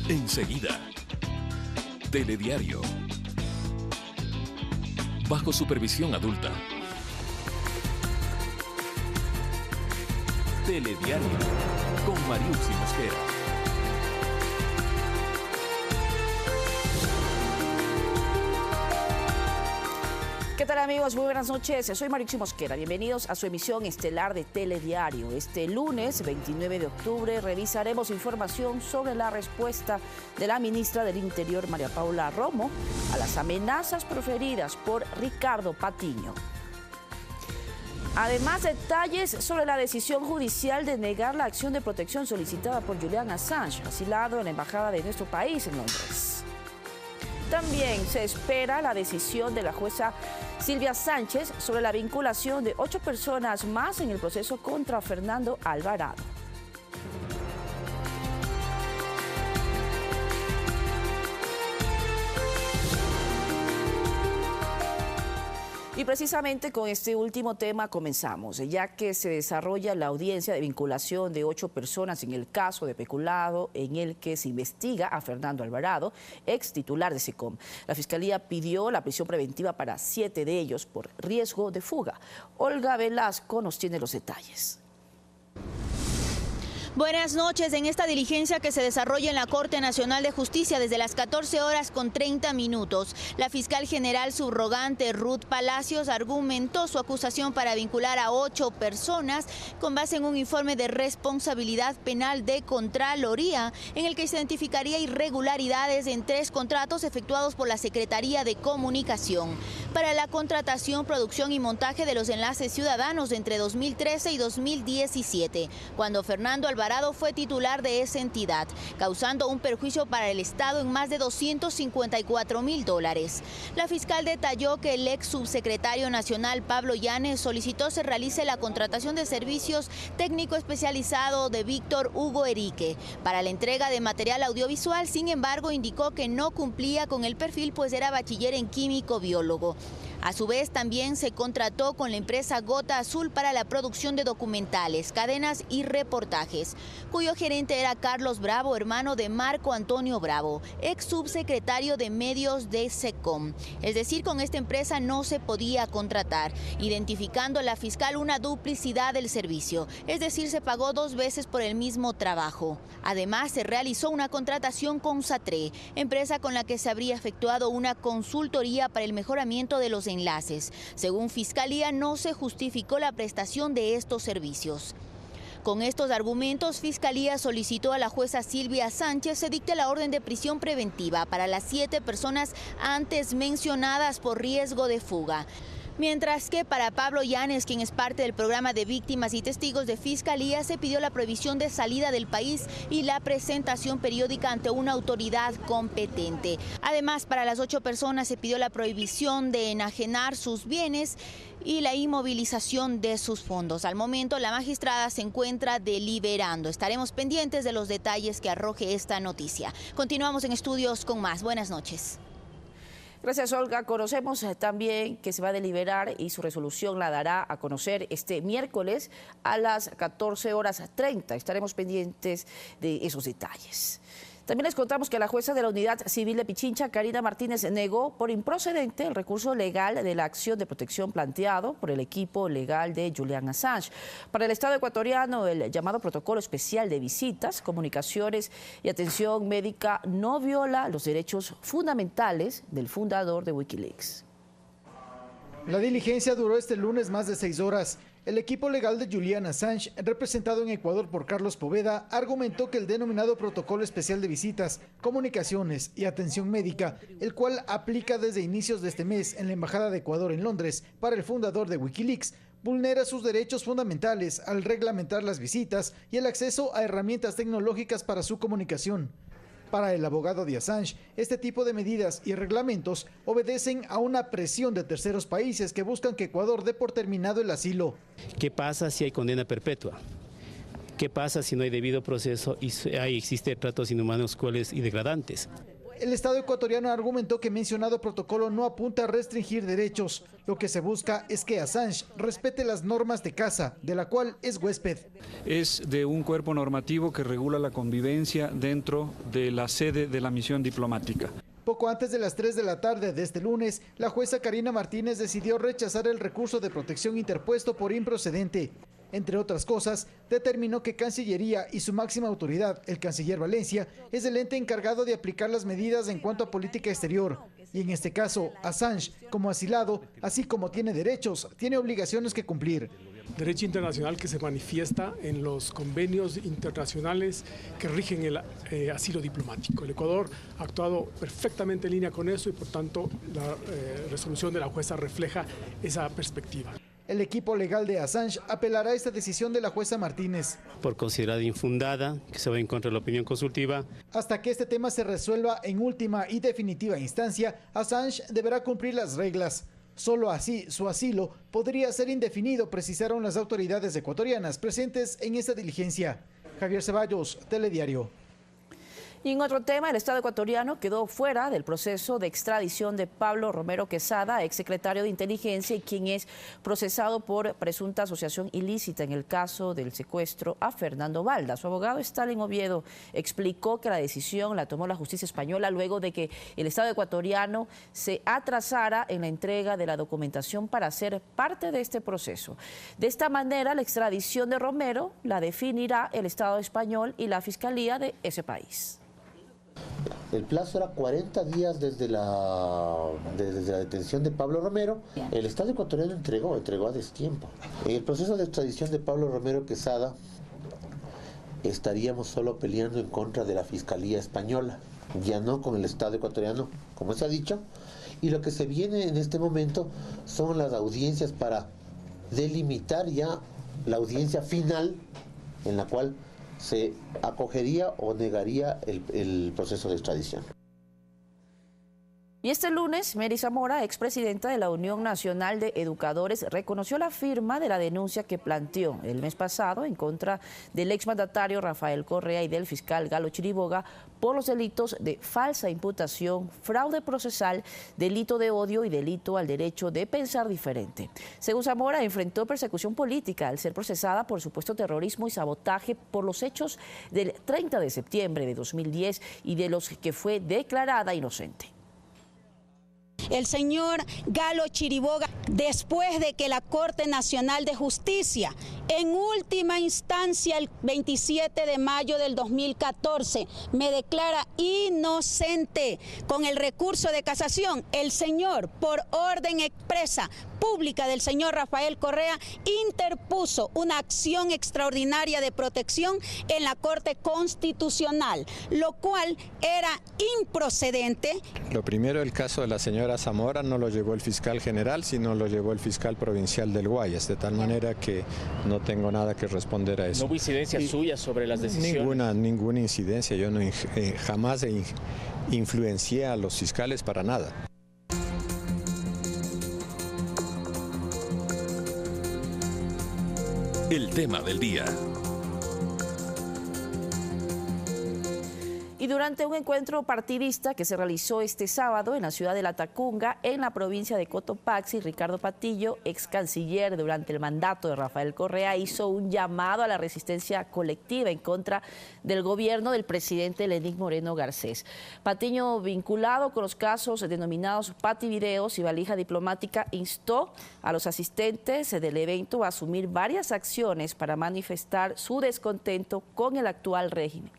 Enseguida. Telediario. Bajo supervisión adulta. Telediario con Mariuxi Mosquera. ¿Qué tal, amigos? Muy buenas noches. Soy Mariuxi Mosquera. Bienvenidos a su emisión estelar de Telediario. Este lunes 29 de octubre revisaremos información sobre la respuesta de la ministra del Interior, María Paula Romo, a las amenazas proferidas por Ricardo Patiño. Además, detalles sobre la decisión judicial de negar la acción de protección solicitada por Julian Assange, asilado en la embajada de nuestro país en Londres. También se espera la decisión de la jueza Silvia Sánchez sobre la vinculación de 8 personas más en el proceso contra Fernando Alvarado. Y precisamente con este último tema comenzamos, ya que se desarrolla la audiencia de vinculación de 8 personas en el caso de peculado en el que se investiga a Fernando Alvarado, ex titular de SECOM. La Fiscalía pidió la prisión preventiva para 7 de ellos por riesgo de fuga. Olga Velasco nos tiene los detalles. Buenas noches. En esta diligencia que se desarrolla en la Corte Nacional de Justicia desde las 14:30, la fiscal general subrogante Ruth Palacios argumentó su acusación para vincular a 8 personas con base en un informe de responsabilidad penal de Contraloría en el que se identificaría irregularidades en 3 contratos efectuados por la Secretaría de Comunicación para la contratación, producción y montaje de los enlaces ciudadanos entre 2013 y 2017, cuando Fernando Alvarado fue titular de esa entidad, causando un perjuicio para el Estado en más de $254.000. La fiscal detalló que el ex subsecretario nacional Pablo Llanes solicitó se realice la contratación de servicios técnico especializado de Víctor Hugo Erique para la entrega de material audiovisual. Sin embargo, indicó que no cumplía con el perfil, pues era bachiller en químico biólogo. A su vez, también se contrató con la empresa Gota Azul para la producción de documentales, cadenas y reportajes, cuyo gerente era Carlos Bravo, hermano de Marco Antonio Bravo, ex subsecretario de Medios de SECOM. Es decir, con esta empresa no se podía contratar, identificando la fiscal una duplicidad del servicio, es decir, se pagó 2 veces por el mismo trabajo. Además, se realizó una contratación con SATRE, empresa con la que se habría efectuado una consultoría para el mejoramiento de los enlaces. Según Fiscalía, no se justificó la prestación de estos servicios. Con estos argumentos, Fiscalía solicitó a la jueza Silvia Sánchez se dicte la orden de prisión preventiva para las 7 personas antes mencionadas por riesgo de fuga. Mientras que para Pablo Llanes, quien es parte del programa de víctimas y testigos de Fiscalía, se pidió la prohibición de salida del país y la presentación periódica ante una autoridad competente. Además, para las 8 personas se pidió la prohibición de enajenar sus bienes y la inmovilización de sus fondos. Al momento, la magistrada se encuentra deliberando. Estaremos pendientes de los detalles que arroje esta noticia. Continuamos en estudios con más. Buenas noches. Gracias, Olga. Conocemos también que se va a deliberar y su resolución la dará a conocer este miércoles a las 14:30. Estaremos pendientes de esos detalles. También les contamos que la jueza de la Unidad Civil de Pichincha, Karina Martínez, negó por improcedente el recurso legal de la acción de protección planteado por el equipo legal de Julian Assange. Para el Estado ecuatoriano, el llamado Protocolo Especial de Visitas, Comunicaciones y Atención Médica no viola los derechos fundamentales del fundador de Wikileaks. La diligencia duró este lunes más de 6 horas. El equipo legal de Julian Assange, representado en Ecuador por Carlos Poveda, argumentó que el denominado Protocolo Especial de Visitas, Comunicaciones y Atención Médica, el cual aplica desde inicios de este mes en la Embajada de Ecuador en Londres para el fundador de Wikileaks, vulnera sus derechos fundamentales al reglamentar las visitas y el acceso a herramientas tecnológicas para su comunicación. Para el abogado de Assange, este tipo de medidas y reglamentos obedecen a una presión de terceros países que buscan que Ecuador dé por terminado el asilo. ¿Qué pasa si hay condena perpetua? ¿Qué pasa si no hay debido proceso y existe tratos inhumanos, crueles y degradantes? El Estado ecuatoriano argumentó que mencionado protocolo no apunta a restringir derechos. Lo que se busca es que Assange respete las normas de casa, de la cual es huésped. Es de un cuerpo normativo que regula la convivencia dentro de la sede de la misión diplomática. Poco antes de las 3 de la tarde de este lunes, la jueza Karina Martínez decidió rechazar el recurso de protección interpuesto por improcedente. Entre otras cosas, determinó que Cancillería y su máxima autoridad, el canciller Valencia, es el ente encargado de aplicar las medidas en cuanto a política exterior. Y en este caso, Assange, como asilado, así como tiene derechos, tiene obligaciones que cumplir. Derecho internacional que se manifiesta en los convenios internacionales que rigen el asilo diplomático. El Ecuador ha actuado perfectamente en línea con eso y por tanto la resolución de la jueza refleja esa perspectiva. El equipo legal de Assange apelará a esta decisión de la jueza Martínez. Por considerada infundada, que se va en contra de la opinión consultiva. Hasta que este tema se resuelva en última y definitiva instancia, Assange deberá cumplir las reglas. Solo así su asilo podría ser indefinido, precisaron las autoridades ecuatorianas presentes en esta diligencia. Javier Ceballos, Telediario. Y en otro tema, el Estado ecuatoriano quedó fuera del proceso de extradición de Pablo Romero Quesada, exsecretario de Inteligencia y quien es procesado por presunta asociación ilícita en el caso del secuestro a Fernando Balda. Su abogado Stalin Oviedo explicó que la decisión la tomó la justicia española luego de que el Estado ecuatoriano se atrasara en la entrega de la documentación para ser parte de este proceso. De esta manera, la extradición de Romero la definirá el Estado español y la Fiscalía de ese país. El plazo era 40 días desde la detención de Pablo Romero. El Estado ecuatoriano entregó a destiempo. En el proceso de extradición de Pablo Romero Quesada estaríamos solo peleando en contra de la Fiscalía española, ya no con el Estado ecuatoriano, como se ha dicho. Y lo que se viene en este momento son las audiencias para delimitar ya la audiencia final en la cual se acogería o negaría el proceso de extradición. Y este lunes, Mary Zamora, expresidenta de la Unión Nacional de Educadores, reconoció la firma de la denuncia que planteó el mes pasado en contra del exmandatario Rafael Correa y del fiscal Galo Chiriboga por los delitos de falsa imputación, fraude procesal, delito de odio y delito al derecho de pensar diferente. Según Zamora, enfrentó persecución política al ser procesada por supuesto terrorismo y sabotaje por los hechos del 30 de septiembre de 2010 y de los que fue declarada inocente. El señor Galo Chiriboga, después de que la Corte Nacional de Justicia, en última instancia el 27 de mayo del 2014, me declara inocente con el recurso de casación, el señor, por orden expresa pública del señor Rafael Correa, interpuso una acción extraordinaria de protección en la Corte Constitucional, lo cual era improcedente. Lo primero, el caso de la señora Zamora no lo llevó el fiscal general, sino lo llevó el fiscal provincial del Guayas, de tal manera que no tengo nada que responder a eso. ¿No hubo incidencia suya sobre las decisiones? Ninguna incidencia, yo no, jamás influencié a los fiscales para nada. El tema del día. Y durante un encuentro partidista que se realizó este sábado en la ciudad de Latacunga, en la provincia de Cotopaxi, Ricardo Patillo, ex canciller durante el mandato de Rafael Correa, hizo un llamado a la resistencia colectiva en contra del gobierno del presidente Lenín Moreno Garcés. Patillo, vinculado con los casos denominados Pativideos y valija diplomática, instó a los asistentes del evento a asumir varias acciones para manifestar su descontento con el actual régimen.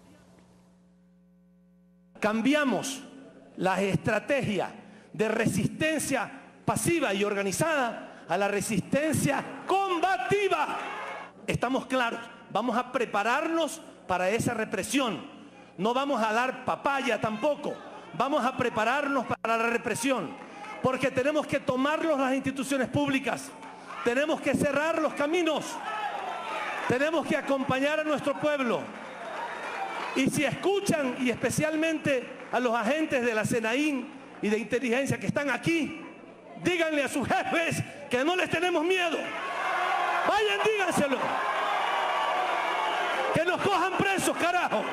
Cambiamos la estrategia de resistencia pasiva y organizada a la resistencia combativa. Estamos claros, vamos a prepararnos para esa represión. No vamos a dar papaya tampoco, vamos a prepararnos para la represión, porque tenemos que tomarnos las instituciones públicas, tenemos que cerrar los caminos, tenemos que acompañar a nuestro pueblo. Y si escuchan, y especialmente a los agentes de la SENAIN y de inteligencia que están aquí, díganle a sus jefes que no les tenemos miedo. Vayan, díganselo. Que nos cojan presos, carajo.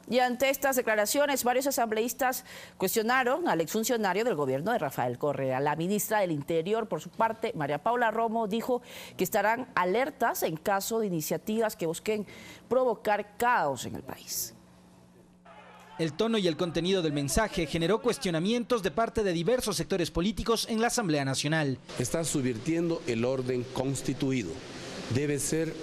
Y ante estas declaraciones, varios asambleístas cuestionaron al exfuncionario del gobierno de Rafael Correa. La ministra del Interior, por su parte, María Paula Romo, dijo que estarán alertas en caso de iniciativas que busquen provocar caos en el país. El tono y el contenido del mensaje generó cuestionamientos de parte de diversos sectores políticos en la Asamblea Nacional. Está subvirtiendo el orden constituido. Debe ser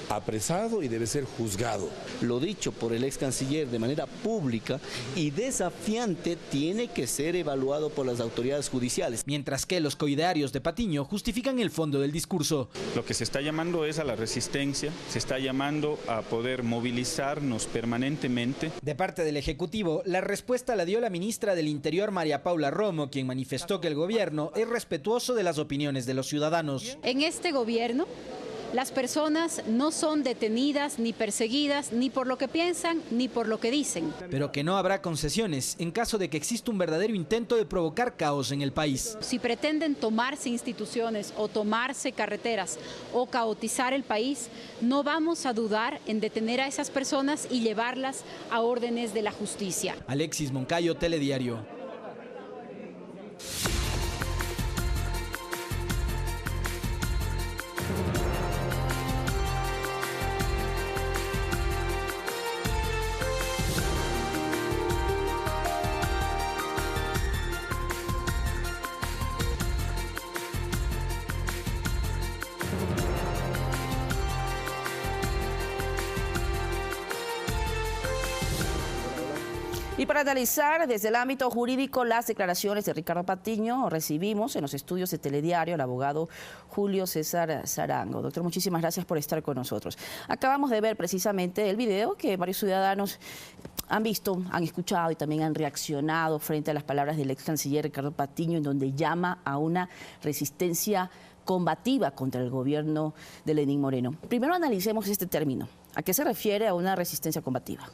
apresado y debe ser juzgado. Lo dicho por el ex canciller de manera pública y desafiante tiene que ser evaluado por las autoridades judiciales. Mientras que los coidearios de Patiño justifican el fondo del discurso. Lo que se está llamando es a la resistencia, se está llamando a poder movilizarnos permanentemente. De parte del Ejecutivo, la respuesta la dio la ministra del Interior, María Paula Romo, quien manifestó que el gobierno es respetuoso de las opiniones de los ciudadanos. En este gobierno, las personas no son detenidas ni perseguidas ni por lo que piensan ni por lo que dicen. Pero que no habrá concesiones en caso de que exista un verdadero intento de provocar caos en el país. Si pretenden tomarse instituciones o tomarse carreteras o caotizar el país, no vamos a dudar en detener a esas personas y llevarlas a órdenes de la justicia. Alexis Moncayo, Telediario. Y para analizar desde el ámbito jurídico las declaraciones de Ricardo Patiño, recibimos en los estudios de Telediario al abogado Julio César Sarango. Doctor, muchísimas gracias por estar con nosotros. Acabamos de ver precisamente el video que varios ciudadanos han visto, han escuchado y también han reaccionado frente a las palabras del ex canciller Ricardo Patiño, en donde llama a una resistencia combativa contra el gobierno de Lenín Moreno. Primero analicemos este término. ¿A qué se refiere a una resistencia combativa?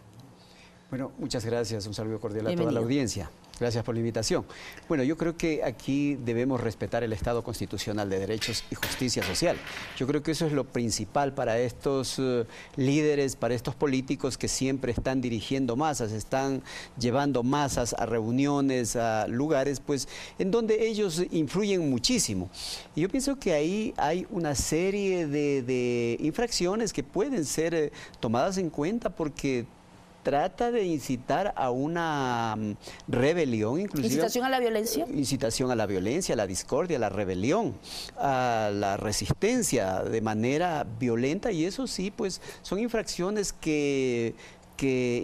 Bueno, muchas gracias. Un saludo cordial a Bienvenido. toda la audiencia. Gracias por la invitación. Bueno, yo creo que aquí debemos respetar el Estado constitucional de derechos y justicia social. Yo creo que eso es lo principal para estos líderes, para estos políticos que siempre están dirigiendo masas, están llevando masas a reuniones, a lugares, pues, en donde ellos influyen muchísimo. Y yo pienso que ahí hay una serie de infracciones que pueden ser tomadas en cuenta porque trata de incitar a una rebelión, inclusive. ¿Incitación a la violencia? Incitación a la violencia, a la discordia, a la rebelión, a la resistencia de manera violenta, y eso sí, pues son infracciones que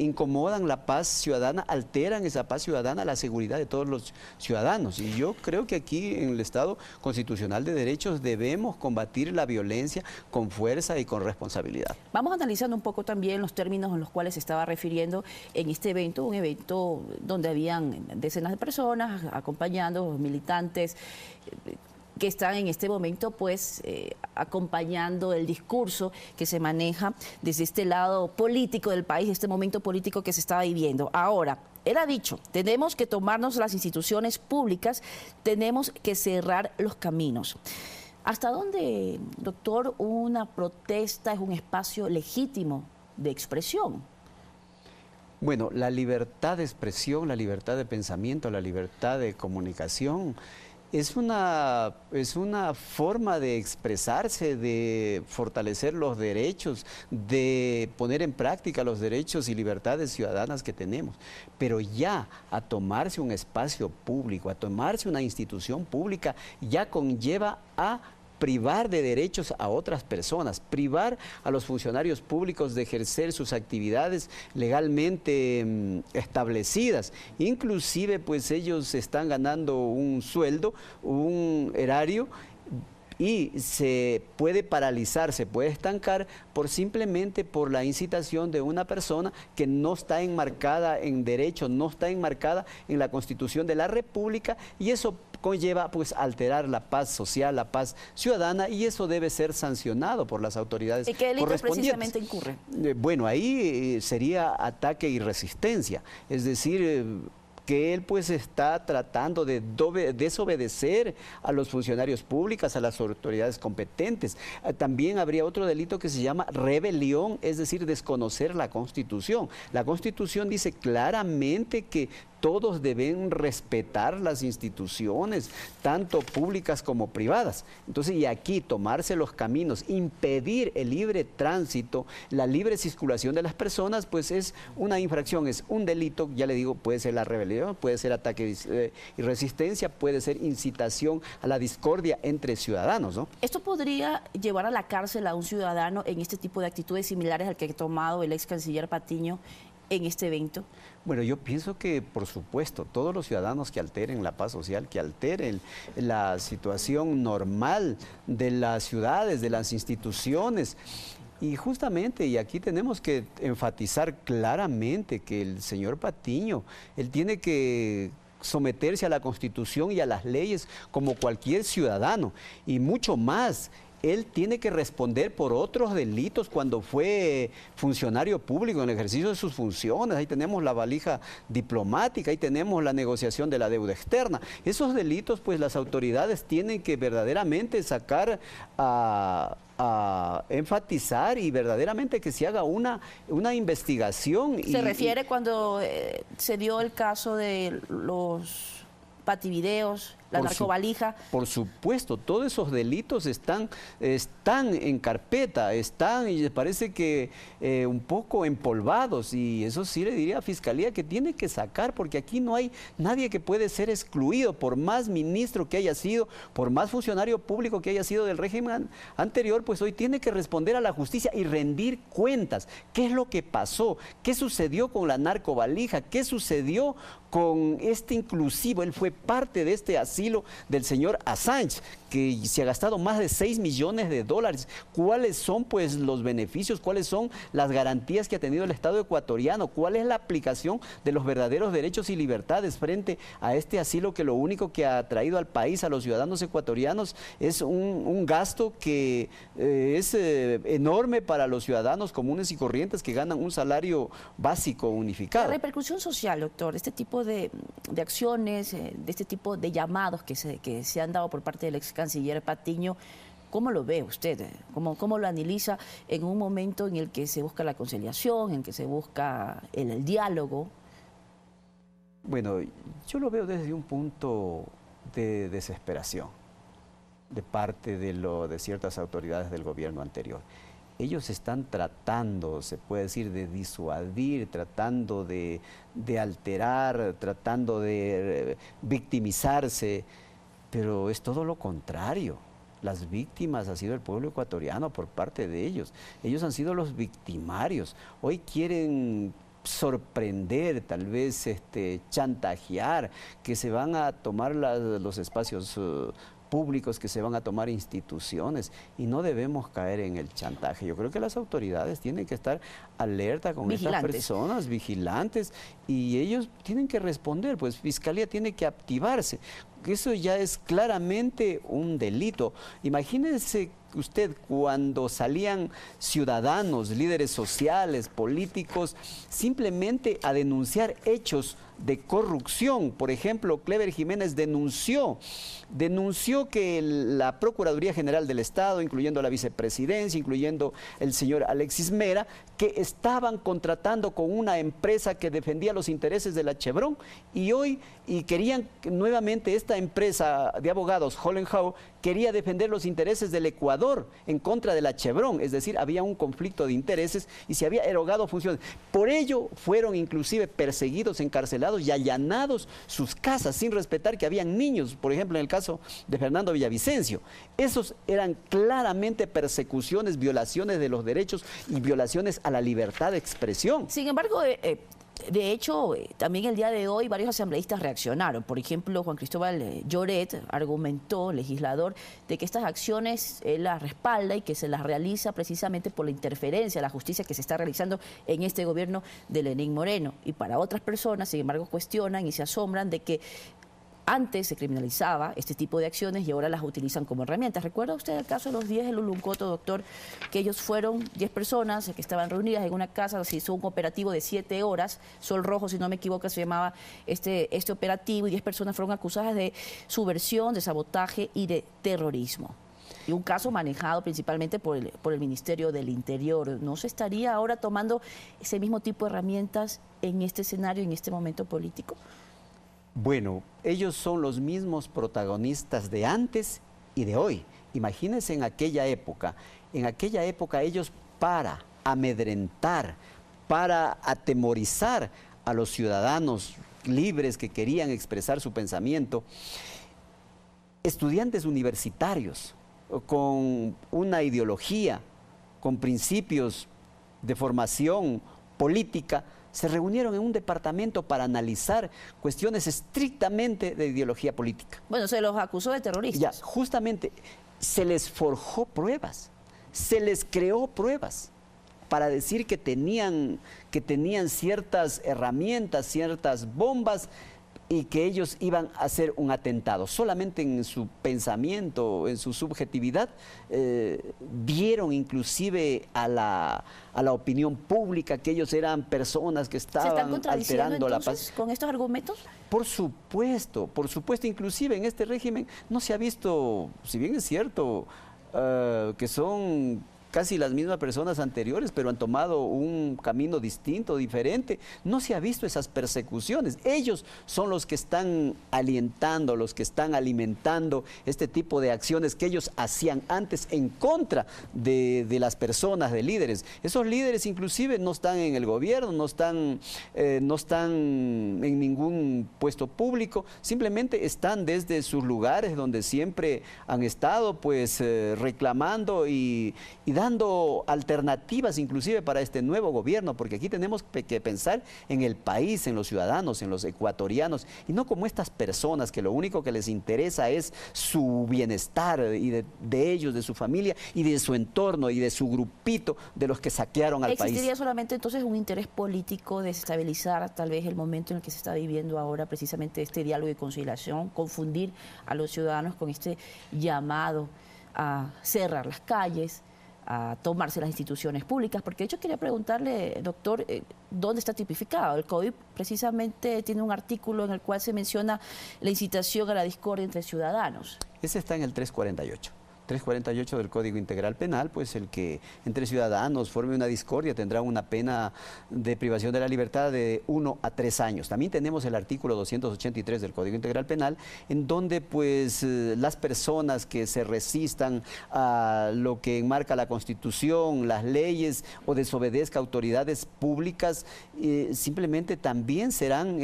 incomodan la paz ciudadana, alteran esa paz ciudadana, la seguridad de todos los ciudadanos. Y yo creo que aquí en el Estado constitucional de derechos debemos combatir la violencia con fuerza y con responsabilidad. Vamos analizando un poco también los términos en los cuales se estaba refiriendo en este evento, un evento donde habían decenas de personas acompañando, militantes que están en este momento pues acompañando el discurso que se maneja desde este lado político del país, este momento político que se estaba viviendo. Ahora, él ha dicho, tenemos que tomarnos las instituciones públicas, tenemos que cerrar los caminos. ¿Hasta dónde, doctor, una protesta es un espacio legítimo de expresión? Bueno, la libertad de expresión, la libertad de pensamiento, la libertad de comunicación es una forma de expresarse, de fortalecer los derechos, de poner en práctica los derechos y libertades ciudadanas que tenemos. Pero ya a tomarse un espacio público, a tomarse una institución pública, ya conlleva a privar de derechos a otras personas, privar a los funcionarios públicos de ejercer sus actividades legalmente establecidas. Inclusive, pues ellos están ganando un sueldo, un erario, y se puede paralizar, se puede estancar simplemente por la incitación de una persona que no está enmarcada en derecho, no está enmarcada en la Constitución de la República, y eso conlleva pues alterar la paz social, la paz ciudadana, y eso debe ser sancionado por las autoridades correspondientes. ¿Y qué delitos precisamente incurre? Bueno, ahí sería ataque y resistencia, es decir, que él pues está tratando de desobedecer a los funcionarios públicos, a las autoridades competentes. También habría otro delito que se llama rebelión, es decir, desconocer la Constitución. La Constitución dice claramente que todos deben respetar las instituciones, tanto públicas como privadas. Entonces, y aquí tomarse los caminos, impedir el libre tránsito, la libre circulación de las personas, pues es una infracción, es un delito, ya le digo, puede ser la rebelión, puede ser ataque y resistencia, puede ser incitación a la discordia entre ciudadanos, ¿no? ¿Esto podría llevar a la cárcel a un ciudadano en este tipo de actitudes similares al que ha tomado el ex canciller Patiño en este evento? Bueno, yo pienso que, por supuesto, todos los ciudadanos que alteren la paz social, que alteren la situación normal de las ciudades, de las instituciones, y justamente, y aquí tenemos que enfatizar claramente que el señor Patiño, él tiene que someterse a la Constitución y a las leyes como cualquier ciudadano, y mucho más. Él tiene que responder por otros delitos cuando fue funcionario público en el ejercicio de sus funciones. Ahí tenemos la valija diplomática, ahí tenemos la negociación de la deuda externa. Esos delitos, pues las autoridades tienen que verdaderamente sacar a enfatizar y verdaderamente que se haga una investigación. ¿Se refiere cuando se dio el caso de los pativideos, la narcovalija? Por supuesto, todos esos delitos están en carpeta, están y parece que un poco empolvados, y eso sí le diría a Fiscalía que tiene que sacar, porque aquí no hay nadie que puede ser excluido, por más ministro que haya sido, por más funcionario público que haya sido del régimen anterior, pues hoy tiene que responder a la justicia y rendir cuentas. ¿Qué es lo que pasó? ¿Qué sucedió con la narcovalija? ¿Qué sucedió con este inclusivo? Él fue parte de este asilo del señor Assange, que se ha gastado más de 6 millones de dólares. ¿Cuáles son pues los beneficios? ¿Cuáles son las garantías que ha tenido el Estado ecuatoriano? ¿Cuál es la aplicación de los verdaderos derechos y libertades frente a este asilo que lo único que ha traído al país, a los ciudadanos ecuatorianos, es un gasto que es enorme para los ciudadanos comunes y corrientes que ganan un salario básico unificado? La repercusión social, doctor, este tipo de acciones, de este tipo de llamados que se han dado por parte del ex canciller Patiño, ¿cómo lo ve usted? ¿Cómo lo analiza en un momento en el que se busca la conciliación, en que se busca el diálogo? Bueno, yo lo veo desde un punto de desesperación de parte de ciertas autoridades del gobierno anterior. Ellos están tratando, se puede decir, de disuadir, tratando de alterar, tratando de victimizarse, pero es todo lo contrario. Las víctimas ha sido el pueblo ecuatoriano por parte de ellos. Ellos han sido los victimarios. Hoy quieren sorprender, tal vez chantajear, que se van a tomar los espacios públicos, que se van a tomar instituciones, y no debemos caer en el chantaje. Yo creo que las autoridades tienen que estar alerta con estas personas, vigilantes, y ellos tienen que responder, pues Fiscalía tiene que activarse. Eso ya es claramente un delito. Imagínense usted cuando salían ciudadanos, líderes sociales, políticos, simplemente a denunciar hechos de corrupción. Por ejemplo, Clever Jiménez denunció que la Procuraduría General del Estado, incluyendo la vicepresidencia, incluyendo el señor Alexis Mera, que estaban contratando con una empresa que defendía los intereses de la Chevron, y querían nuevamente esta empresa de abogados, Holland Howe, quería defender los intereses del Ecuador en contra de la Chevron, es decir, había un conflicto de intereses y se había erogado funciones. Por ello fueron inclusive perseguidos, encarcelados y allanados sus casas sin respetar que habían niños, por ejemplo en el caso de Fernando Villavicencio. Esos eran claramente persecuciones, violaciones de los derechos y violaciones a la libertad de expresión. Sin embargo, de hecho, también el día de hoy varios asambleístas reaccionaron. Por ejemplo, Juan Cristóbal Lloret argumentó, legislador, de que estas acciones él las respalda y que se las realiza precisamente por la interferencia de la justicia que se está realizando en este gobierno de Lenín Moreno. Y para otras personas, sin embargo, cuestionan y se asombran de que Antes se criminalizaba este tipo de acciones y ahora las utilizan como herramientas. ¿Recuerda usted el caso de los 10 de Luluncoto, doctor? Que ellos fueron 10 personas que estaban reunidas en una casa, se hizo un operativo de 7 horas, Sol Rojo, si no me equivoco, se llamaba este operativo, y 10 personas fueron acusadas de subversión, de sabotaje y de terrorismo. Y un caso manejado principalmente por el Ministerio del Interior. ¿No se estaría ahora tomando ese mismo tipo de herramientas en este escenario, en este momento político? Bueno, ellos son los mismos protagonistas de antes y de hoy. Imagínense en aquella época ellos, para amedrentar, para atemorizar a los ciudadanos libres que querían expresar su pensamiento, estudiantes universitarios con una ideología, con principios de formación política, se reunieron en un departamento para analizar cuestiones estrictamente de ideología política. Bueno, se los acusó de terroristas. Ya, justamente, se les forjó pruebas, se les creó pruebas para decir que tenían ciertas herramientas, ciertas bombas, y que ellos iban a hacer un atentado. Solamente en su pensamiento, en su subjetividad, vieron inclusive a la opinión pública que ellos eran personas que estaban alterando la paz. ¿Con estos argumentos? Por supuesto, inclusive en este régimen no se ha visto, si bien es cierto que son casi las mismas personas anteriores, pero han tomado un camino distinto, diferente. No se ha visto esas persecuciones. Ellos son los que están alientando, los que están alimentando este tipo de acciones que ellos hacían antes en contra de las personas, de líderes. Esos líderes inclusive no están en el gobierno, no están en ningún puesto público, simplemente están desde sus lugares donde siempre han estado, pues reclamando y dando alternativas inclusive para este nuevo gobierno, porque aquí tenemos que pensar en el país, en los ciudadanos, en los ecuatorianos, y no como estas personas que lo único que les interesa es su bienestar y de ellos, de su familia y de su entorno y de su grupito de los que saquearon al país. ¿Existiría solamente entonces un interés político de desestabilizar tal vez el momento en el que se está viviendo ahora precisamente este diálogo y conciliación, confundir a los ciudadanos con este llamado a cerrar las calles, a tomarse las instituciones públicas? Porque de hecho quería preguntarle, doctor, ¿dónde está tipificado? El Código precisamente tiene un artículo en el cual se menciona la incitación a la discordia entre ciudadanos. Ese está en el 348. 348 del Código Integral Penal, pues el que entre ciudadanos forme una discordia tendrá una pena de privación de la libertad de 1 a 3 años. También tenemos el artículo 283 del Código Integral Penal, en donde pues las personas que se resistan a lo que enmarca la Constitución, las leyes o desobedezca autoridades públicas, simplemente también serán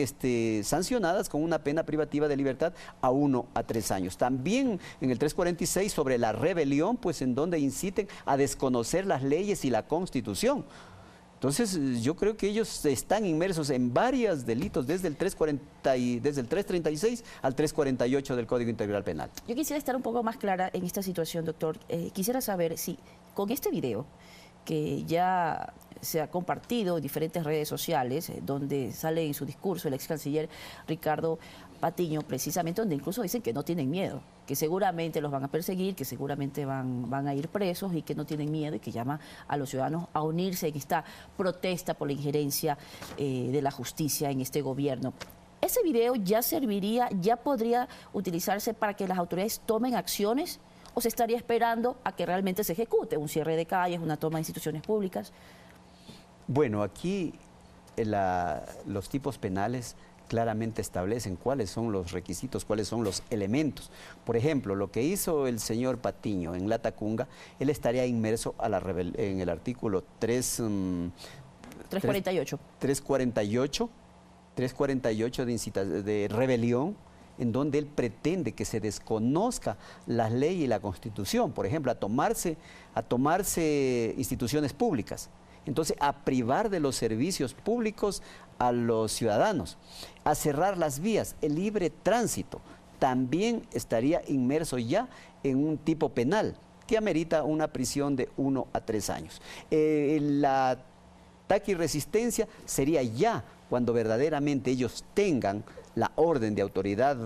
sancionadas con una pena privativa de libertad a 1 a 3 años. También en el 346 sobre la rebelión, pues en donde inciten a desconocer las leyes y la Constitución. Entonces yo creo que ellos están inmersos en varios delitos desde el 336 al 348 del Código Integral Penal. Yo quisiera estar un poco más clara en esta situación, doctor. Quisiera saber si con este video que ya se ha compartido en diferentes redes sociales, donde sale en su discurso el ex canciller Ricardo Patiño, precisamente, donde incluso dicen que no tienen miedo, que seguramente los van a perseguir, que seguramente van a ir presos y que no tienen miedo, y que llama a los ciudadanos a unirse en esta protesta por la injerencia de la justicia en este gobierno. ¿Ese video ya serviría, ya podría utilizarse para que las autoridades tomen acciones, o se estaría esperando a que realmente se ejecute un cierre de calles, una toma de instituciones públicas? Bueno, aquí los tipos penales claramente establecen cuáles son los requisitos, cuáles son los elementos. Por ejemplo, lo que hizo el señor Patiño en Latacunga, él estaría inmerso en el artículo 348 de rebelión, en donde él pretende que se desconozca la ley y la Constitución, por ejemplo, a tomarse instituciones públicas. Entonces, a privar de los servicios públicos a los ciudadanos, a cerrar las vías, el libre tránsito, también estaría inmerso ya en un tipo penal que amerita una prisión de 1 a 3 años. La ataque y resistencia sería ya cuando verdaderamente ellos tengan la orden de autoridad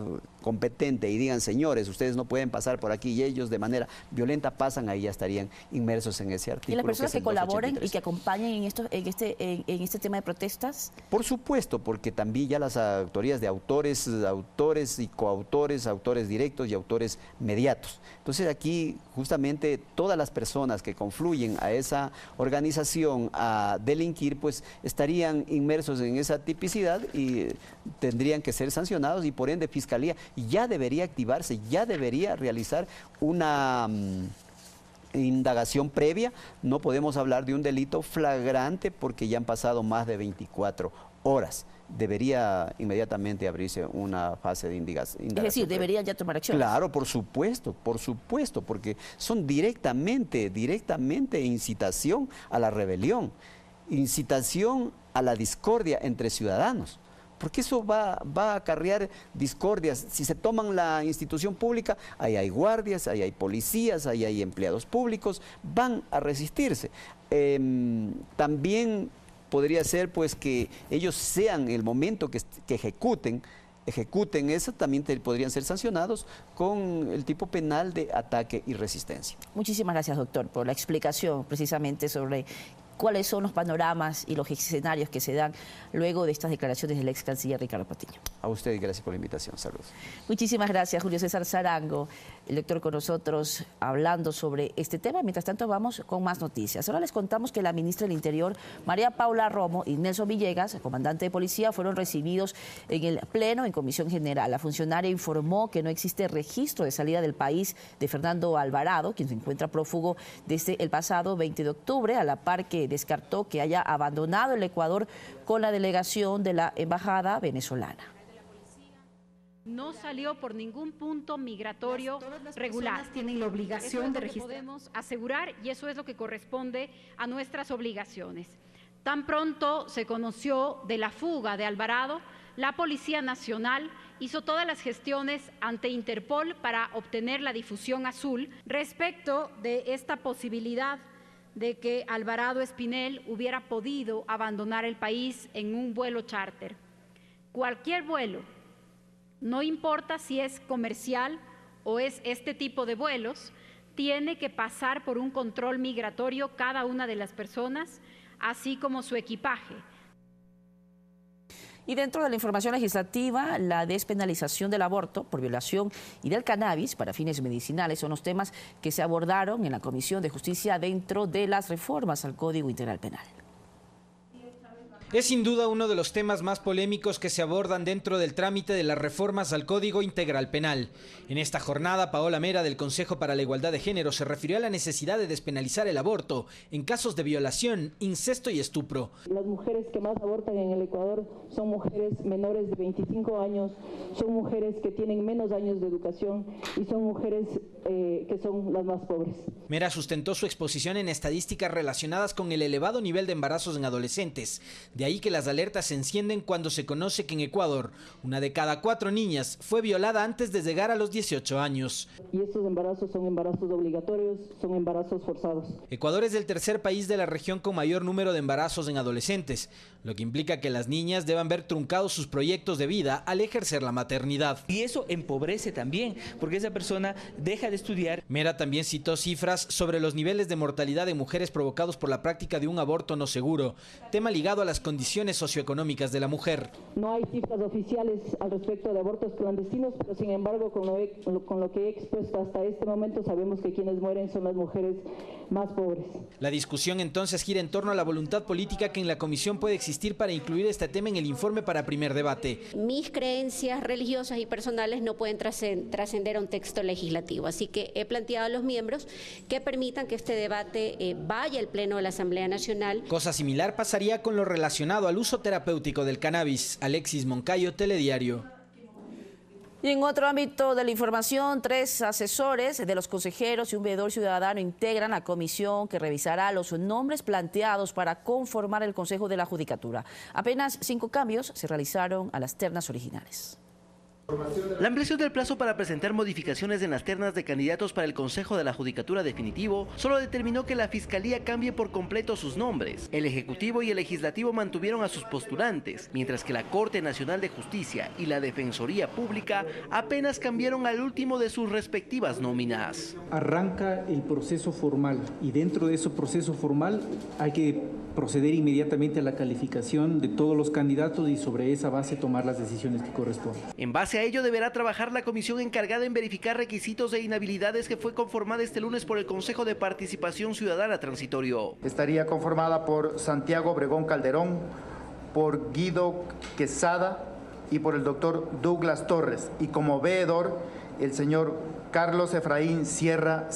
competente y digan, señores, ustedes no pueden pasar por aquí, y ellos de manera violenta pasan, ahí ya estarían inmersos en ese artículo. ¿Y las personas que colaboren 283. y que acompañen en este tema de protestas? Por supuesto, porque también ya las autorías de autores y coautores, autores directos y autores mediatos. Entonces aquí justamente todas las personas que confluyen a esa organización a delinquir, pues estarían inmersos en esa tipicidad y tendrían que ser sancionados, y por ende Fiscalía ya debería activarse, ya debería realizar una indagación previa. No podemos hablar de un delito flagrante porque ya han pasado más de 24 horas. Debería inmediatamente abrirse una fase de indagación. Es decir, deberían ya tomar acción. Claro, por supuesto, porque son directamente incitación a la rebelión, incitación a la discordia entre ciudadanos. Porque eso va a acarrear discordias. Si se toman la institución pública, ahí hay guardias, ahí hay policías, ahí hay empleados públicos, van a resistirse. También podría ser pues que ellos sean el momento que ejecuten eso, también podrían ser sancionados con el tipo penal de ataque y resistencia. Muchísimas gracias, doctor, por la explicación precisamente sobre cuáles son los panoramas y los escenarios que se dan luego de estas declaraciones del ex canciller Ricardo Patiño. A usted y gracias por la invitación. Saludos. Muchísimas gracias, Julio César Sarango, el doctor con nosotros hablando sobre este tema. Mientras tanto, vamos con más noticias. Ahora les contamos que la ministra del Interior, María Paula Romo, y Nelson Villegas, comandante de policía, fueron recibidos en el Pleno en Comisión General. La funcionaria informó que no existe registro de salida del país de Fernando Alvarado, quien se encuentra prófugo desde el pasado 20 de octubre, a la par que descartó que haya abandonado el Ecuador con la delegación de la embajada venezolana. No salió por ningún punto migratorio regular. Tienen la obligación de registrar. Podemos asegurar, y eso es lo que corresponde a nuestras obligaciones. Tan pronto se conoció de la fuga de Alvarado, la Policía Nacional hizo todas las gestiones ante Interpol para obtener la difusión azul respecto de esta posibilidad de que Alvarado Espinel hubiera podido abandonar el país en un vuelo charter. Cualquier vuelo, no importa si es comercial o es este tipo de vuelos, tiene que pasar por un control migratorio cada una de las personas, así como su equipaje. Y dentro de la información legislativa, la despenalización del aborto por violación y del cannabis para fines medicinales son los temas que se abordaron en la Comisión de Justicia dentro de las reformas al Código Integral Penal. Es sin duda uno de los temas más polémicos que se abordan dentro del trámite de las reformas al Código Integral Penal. En esta jornada, Paola Mera del Consejo para la Igualdad de Género se refirió a la necesidad de despenalizar el aborto en casos de violación, incesto y estupro. Las mujeres que más abortan en el Ecuador son mujeres menores de 25 años, son mujeres que tienen menos años de educación y son mujeres que son las más pobres. Mera sustentó su exposición en estadísticas relacionadas con el elevado nivel de embarazos en adolescentes. De ahí que las alertas se encienden cuando se conoce que en Ecuador, 1 de cada 4 niñas fue violada antes de llegar a los 18 años. Y estos embarazos son embarazos obligatorios, son embarazos forzados. Ecuador es el tercer país de la región con mayor número de embarazos en adolescentes, lo que implica que las niñas deban ver truncados sus proyectos de vida al ejercer la maternidad. Y eso empobrece también, porque esa persona deja de estudiar. Mera también citó cifras sobre los niveles de mortalidad de mujeres provocados por la práctica de un aborto no seguro, tema ligado a las condiciones socioeconómicas de la mujer. No hay cifras oficiales al respecto de abortos clandestinos, pero sin embargo con lo que he expuesto hasta este momento sabemos que quienes mueren son las mujeres más pobres. La discusión entonces gira en torno a la voluntad política que en la comisión puede existir para incluir este tema en el informe para primer debate. Mis creencias religiosas y personales no pueden trascender a un texto legislativo, así que he planteado a los miembros que permitan que este debate vaya al Pleno de la Asamblea Nacional. Cosa similar pasaría con lo relacionado al uso terapéutico del cannabis. Alexis Moncayo, Telediario. Y en otro ámbito de la información, 3 asesores de los consejeros y un veedor ciudadano integran la comisión que revisará los nombres planteados para conformar el Consejo de la Judicatura. Apenas 5 cambios se realizaron a las ternas originales. La ampliación del plazo para presentar modificaciones en las ternas de candidatos para el Consejo de la Judicatura Definitivo solo determinó que la Fiscalía cambie por completo sus nombres. El Ejecutivo y el Legislativo mantuvieron a sus postulantes, mientras que la Corte Nacional de Justicia y la Defensoría Pública apenas cambiaron al último de sus respectivas nóminas. Arranca el proceso formal y dentro de ese proceso formal hay que proceder inmediatamente a la calificación de todos los candidatos y sobre esa base tomar las decisiones que corresponden. En base a ello deberá trabajar la comisión encargada en verificar requisitos e inhabilidades que fue conformada este lunes por el Consejo de Participación Ciudadana Transitorio. Estaría conformada por Santiago Obregón Calderón, por Guido Quesada y por el doctor Douglas Torres, y como veedor el señor Carlos Efraín Sierra.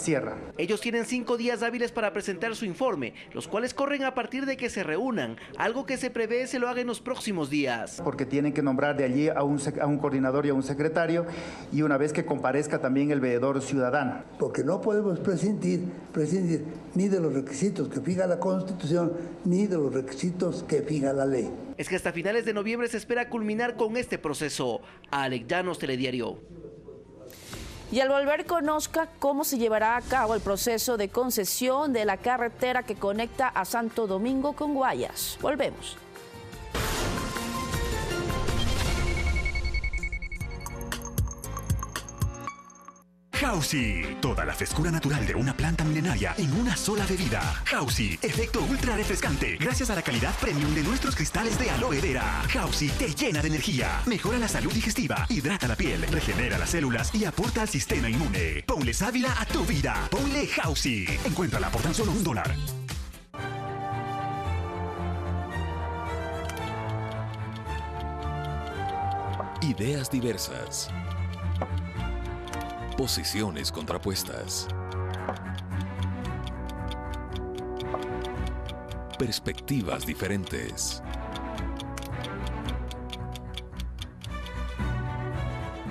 Ellos tienen 5 días hábiles para presentar su informe, los cuales corren a partir de que se reúnan, algo que se prevé se lo haga en los próximos días. Porque tienen que nombrar de allí a un coordinador y a un secretario, y una vez que comparezca también el veedor ciudadano. Porque no podemos prescindir ni de los requisitos que fija la Constitución, ni de los requisitos que fija la ley. Es que hasta finales de noviembre se espera culminar con este proceso. Alex Llanos, Telediario. Y al volver conozca cómo se llevará a cabo el proceso de concesión de la carretera que conecta a Santo Domingo con Guayas. Volvemos. Hausi, toda la frescura natural de una planta milenaria en una sola bebida. Hausi, efecto ultra refrescante, gracias a la calidad premium de nuestros cristales de aloe vera. Hausi te llena de energía, mejora la salud digestiva, hidrata la piel, regenera las células y aporta al sistema inmune. Ponle sábila a tu vida, ponle Hausi. Encuéntrala por tan solo $1. Ideas diversas. Posiciones contrapuestas. Perspectivas diferentes.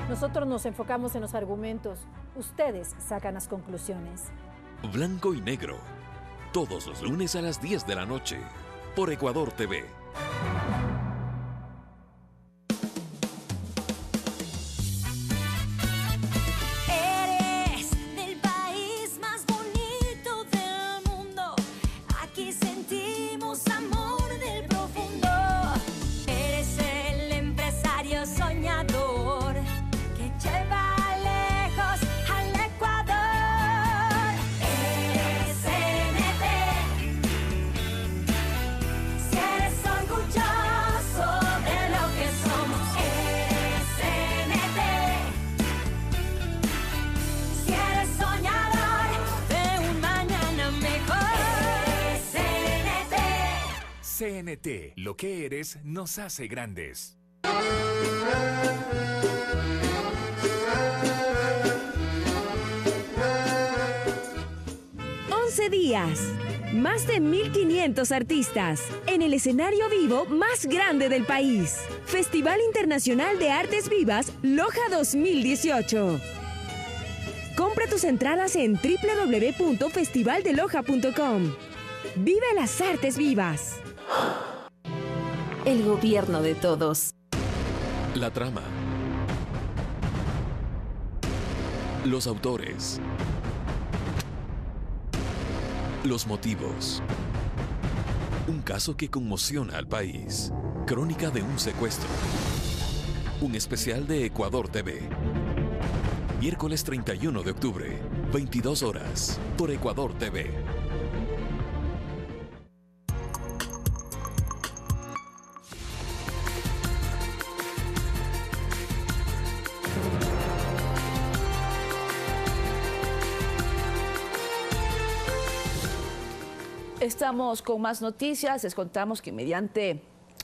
Nosotros nos enfocamos en los argumentos. Ustedes sacan las conclusiones. Blanco y negro. Todos los lunes a las 10 de la noche. Por Ecuador TV. CNT, lo que eres nos hace grandes. Días, más de 1.500 artistas en el escenario vivo más grande del país. Festival Internacional de Artes Vivas Loja 2018. Compra tus entradas en www.festivaldeloja.com. Vive las artes vivas. El gobierno de todos. La trama. Los autores. Los motivos. Un caso que conmociona al país. Crónica de un secuestro. Un especial de Ecuador TV. Miércoles 31 de octubre, 22 horas, por Ecuador TV. Estamos con más noticias. Les contamos que mediante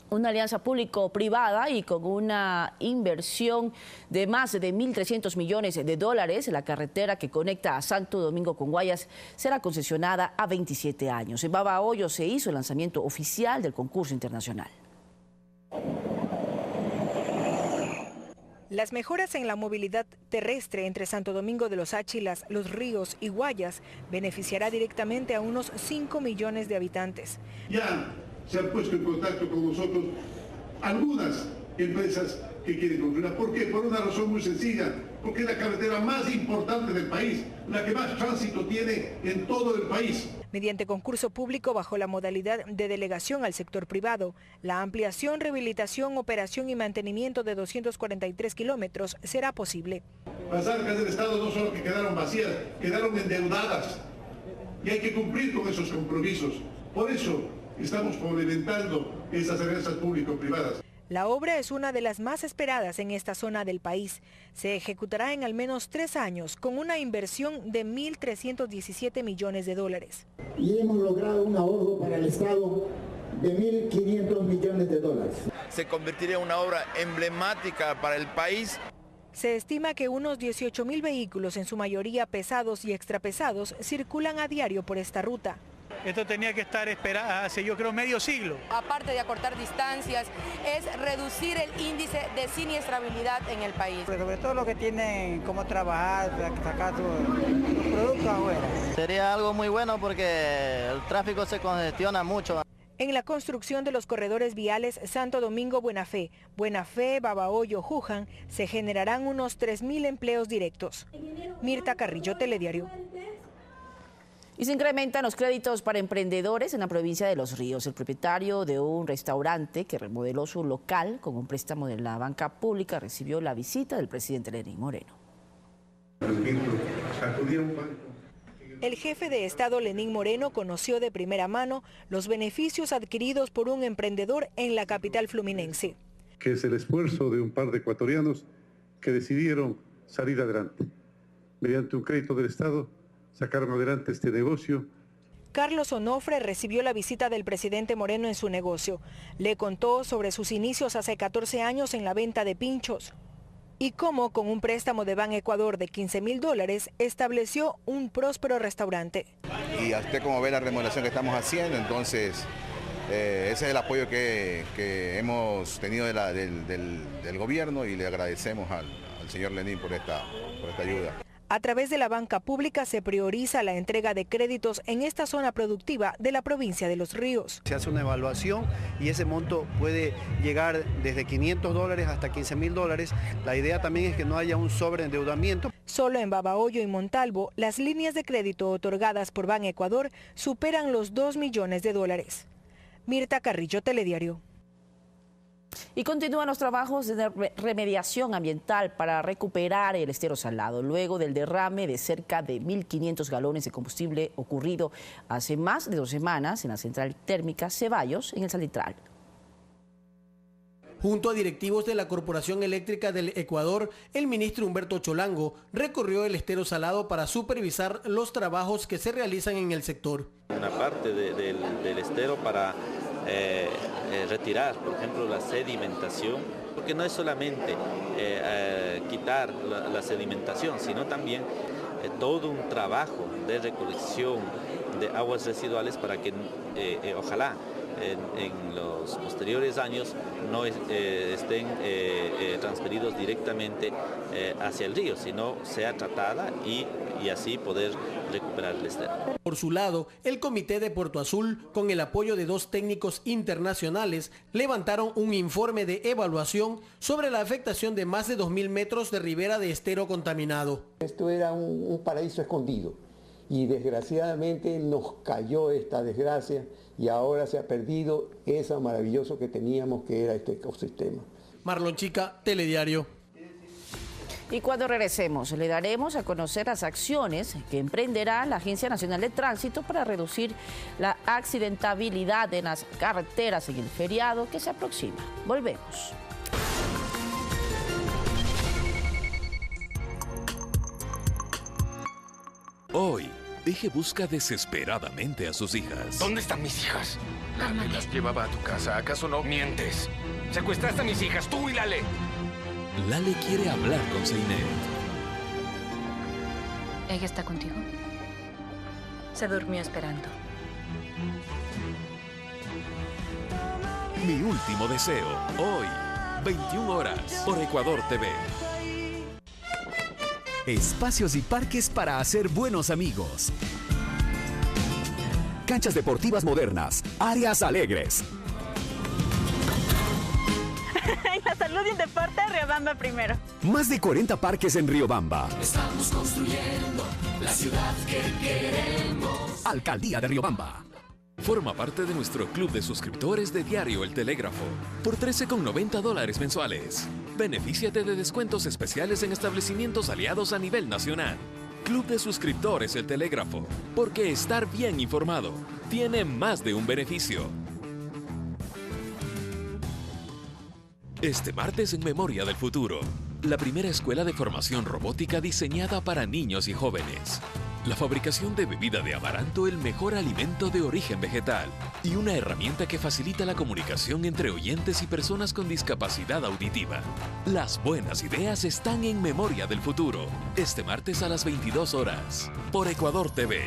una alianza público-privada y con una inversión de más de 1.300 millones de dólares, la carretera que conecta a Santo Domingo con Guayas será concesionada a 27 años. En Babahoyo se hizo el lanzamiento oficial del concurso internacional. Las mejoras en la movilidad terrestre entre Santo Domingo de los Áchilas, Los Ríos y Guayas beneficiará directamente a unos 5 millones de habitantes. Ya se han puesto en contacto con nosotros algunas empresas que quieren construirla. ¿Por qué? Por una razón muy sencilla, porque es la carretera más importante del país, la que más tránsito tiene en todo el país. Mediante concurso público bajo la modalidad de delegación al sector privado, la ampliación, rehabilitación, operación y mantenimiento de 243 kilómetros será posible. Las arcas del Estado no solo que quedaron vacías, quedaron endeudadas y hay que cumplir con esos compromisos. Por eso estamos complementando esas alianzas público-privadas. La obra es una de las más esperadas en esta zona del país. Se ejecutará en al menos 3 años con una inversión de 1.317 millones de dólares. Y hemos logrado un ahorro para el Estado de 1.500 millones de dólares. Se convertiría en una obra emblemática para el país. Se estima que unos 18.000 vehículos, en su mayoría pesados y extrapesados, circulan a diario por esta ruta. Esto tenía que estar esperado hace, yo creo, medio siglo. Aparte de acortar distancias, es reducir el índice de siniestrabilidad en el país. Sobre todo los que tienen cómo trabajar, sacar sus productos afuera. Sería algo muy bueno porque el tráfico se congestiona mucho. En la construcción de los corredores viales Santo Domingo-Buena Fe, Babahoyo-Juján, se generarán unos 3.000 empleos directos. Mirta Carrillo, Telediario. Y se incrementan los créditos para emprendedores en la provincia de Los Ríos. El propietario de un restaurante que remodeló su local con un préstamo de la banca pública recibió la visita del presidente Lenín Moreno. El jefe de Estado Lenín Moreno conoció de primera mano los beneficios adquiridos por un emprendedor en la capital fluminense. Que es el esfuerzo de un par de ecuatorianos que decidieron salir adelante. Mediante un crédito del Estado, sacaron adelante este negocio. Carlos Onofre recibió la visita del presidente Moreno en su negocio. Le contó sobre sus inicios hace 14 años en la venta de pinchos y cómo con un préstamo de Ban Ecuador de $15.000 estableció un próspero restaurante. Y a usted como ve la remodelación que estamos haciendo, entonces ese es el apoyo que hemos tenido del gobierno y le agradecemos al señor Lenín por esta ayuda. A través de la banca pública se prioriza la entrega de créditos en esta zona productiva de la provincia de Los Ríos. Se hace una evaluación y ese monto puede llegar desde $500 hasta $15.000. La idea también es que no haya un sobreendeudamiento. Solo en Babahoyo y Montalvo, las líneas de crédito otorgadas por Ban Ecuador superan los $2 millones. Mirta Carrillo, Telediario. Y continúan los trabajos de remediación ambiental para recuperar el estero salado, luego del derrame de cerca de 1.500 galones de combustible ocurrido hace más de 2 semanas en la central térmica Ceballos, en el Salitral. Junto a directivos de la Corporación Eléctrica del Ecuador, el ministro Humberto Cholango recorrió el estero salado para supervisar los trabajos que se realizan en el sector. Una parte del estero para retirar, por ejemplo, la sedimentación, porque no es solamente quitar la sedimentación, sino también todo un trabajo de recolección de aguas residuales para que ojalá en los posteriores años no estén transferidos directamente hacia el río, sino sea tratada y así poder recuperar el estero. Por su lado, el Comité de Puerto Azul, con el apoyo de 2 técnicos internacionales, levantaron un informe de evaluación sobre la afectación de más de 2.000 metros de ribera de estero contaminado. Esto era un paraíso escondido y desgraciadamente nos cayó esta desgracia y ahora se ha perdido eso maravilloso que teníamos, que era este ecosistema. Marlon Chica, Telediario. Y cuando regresemos, le daremos a conocer las acciones que emprenderá la Agencia Nacional de Tránsito para reducir la accidentabilidad en las carreteras en el feriado que se aproxima. Volvemos. Hoy, Eje busca desesperadamente a sus hijas. ¿Dónde están mis hijas? Lale las llevaba a tu casa. ¿Acaso no mientes? Secuestraste a mis hijas, tú y Lale. Lale quiere hablar con Zeinet. ¿Ella está contigo? Se durmió esperando. Mi último deseo, hoy, 21 horas, por Ecuador TV. Espacios y parques para hacer buenos amigos. Canchas deportivas modernas, áreas alegres. En la salud y el deporte, Riobamba primero. Más de 40 parques en Riobamba. Estamos construyendo la ciudad que queremos. Alcaldía de Riobamba. Forma parte de nuestro club de suscriptores de Diario El Telégrafo por $13,90 mensuales. Benefíciate de descuentos especiales en establecimientos aliados a nivel nacional. Club de suscriptores El Telégrafo, porque estar bien informado tiene más de un beneficio. Este martes en Memoria del Futuro, la primera escuela de formación robótica diseñada para niños y jóvenes. La fabricación de bebida de amaranto, el mejor alimento de origen vegetal, y una herramienta que facilita la comunicación entre oyentes y personas con discapacidad auditiva. Las buenas ideas están en Memoria del Futuro, este martes a las 22 horas, por Ecuador TV.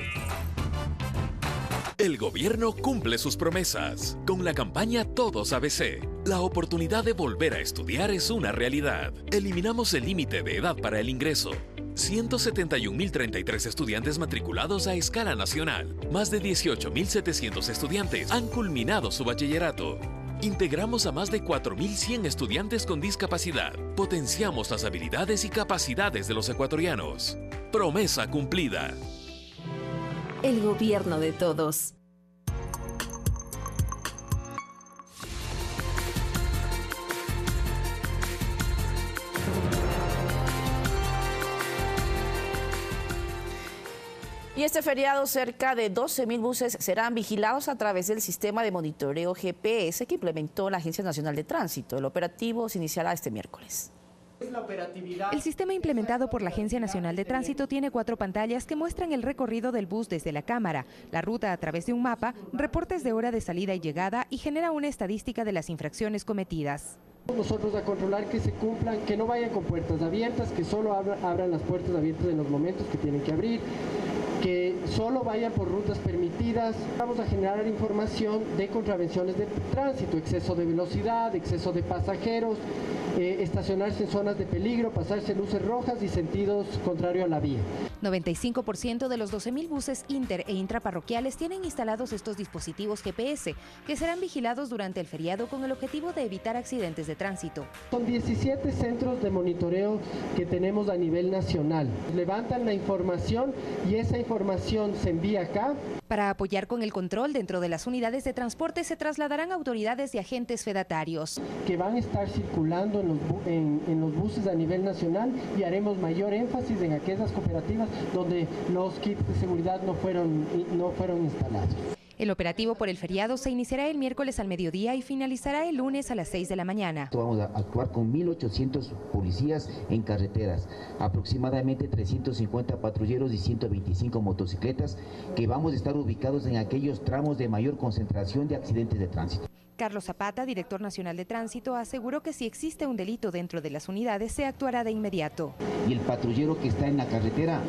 El gobierno cumple sus promesas. Con la campaña Todos ABC, la oportunidad de volver a estudiar es una realidad. Eliminamos el límite de edad para el ingreso. 171.033 estudiantes matriculados a escala nacional. Más de 18.700 estudiantes han culminado su bachillerato. Integramos a más de 4.100 estudiantes con discapacidad. Potenciamos las habilidades y capacidades de los ecuatorianos. Promesa cumplida. El gobierno de todos. Y este feriado, cerca de 12.000 buses serán vigilados a través del sistema de monitoreo GPS que implementó la Agencia Nacional de Tránsito. El operativo se iniciará este miércoles. El sistema implementado por la Agencia Nacional de Tránsito tiene 4 pantallas que muestran el recorrido del bus desde la cámara, la ruta a través de un mapa, reportes de hora de salida y llegada y genera una estadística de las infracciones cometidas. Nosotros a controlar que se cumplan, que no vayan con puertas abiertas, que solo abran las puertas abiertas en los momentos que tienen que abrir, que solo vayan por rutas permitidas. Vamos a generar información de contravenciones de tránsito, exceso de velocidad, exceso de pasajeros, estacionarse en zonas de peligro, pasarse luces rojas y sentidos contrario a la vía. 95% de los 12.000 buses inter e intraparroquiales tienen instalados estos dispositivos GPS, que serán vigilados durante el feriado con el objetivo de evitar accidentes de tránsito. Son 17 centros de monitoreo que tenemos a nivel nacional. Levantan la información y esa información se envía acá. Para apoyar con el control dentro de las unidades de transporte se trasladarán autoridades y agentes fedatarios. Que van a estar circulando en los buses a nivel nacional y haremos mayor énfasis en aquellas cooperativas donde los kits de seguridad no fueron instalados. El operativo por el feriado se iniciará el miércoles al mediodía y finalizará el lunes a las 6 de la mañana. Vamos a actuar con 1.800 policías en carreteras, aproximadamente 350 patrulleros y 125 motocicletas que vamos a estar ubicados en aquellos tramos de mayor concentración de accidentes de tránsito. Carlos Zapata, director nacional de tránsito, aseguró que si existe un delito dentro de las unidades se actuará de inmediato. Y el patrullero que está en la carretera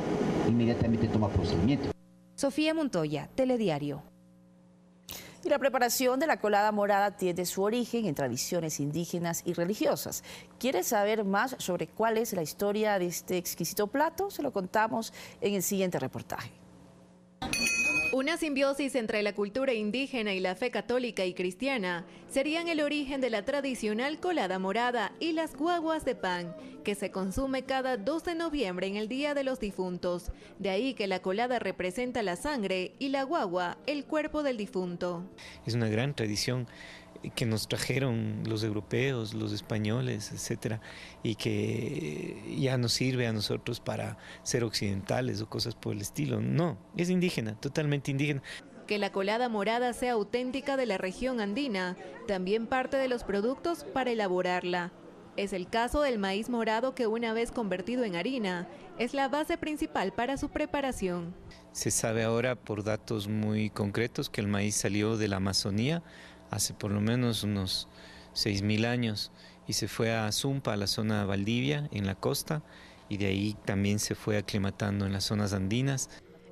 inmediatamente toma procedimiento. Sofía Montoya, Telediario. Y la preparación de la colada morada tiene su origen en tradiciones indígenas y religiosas. ¿Quieres saber más sobre cuál es la historia de este exquisito plato? Se lo contamos en el siguiente reportaje. Una simbiosis entre la cultura indígena y la fe católica y cristiana serían el origen de la tradicional colada morada y las guaguas de pan, que se consume cada 2 de noviembre en el Día de los Difuntos. De ahí que la colada representa la sangre y la guagua el cuerpo del difunto. Es una gran tradición que nos trajeron los europeos, los españoles, etcétera, y que ya nos sirve a nosotros para ser occidentales o cosas por el estilo. No, es indígena, totalmente indígena. Que la colada morada sea auténtica de la región andina, también parte de los productos para elaborarla. Es el caso del maíz morado que, una vez convertido en harina, es la base principal para su preparación. Se sabe ahora por datos muy concretos que el maíz salió de la Amazonía hace por lo menos unos 6.000 años y se fue a Zumpa, a la zona Valdivia, en la costa, y de ahí también se fue aclimatando en las zonas andinas.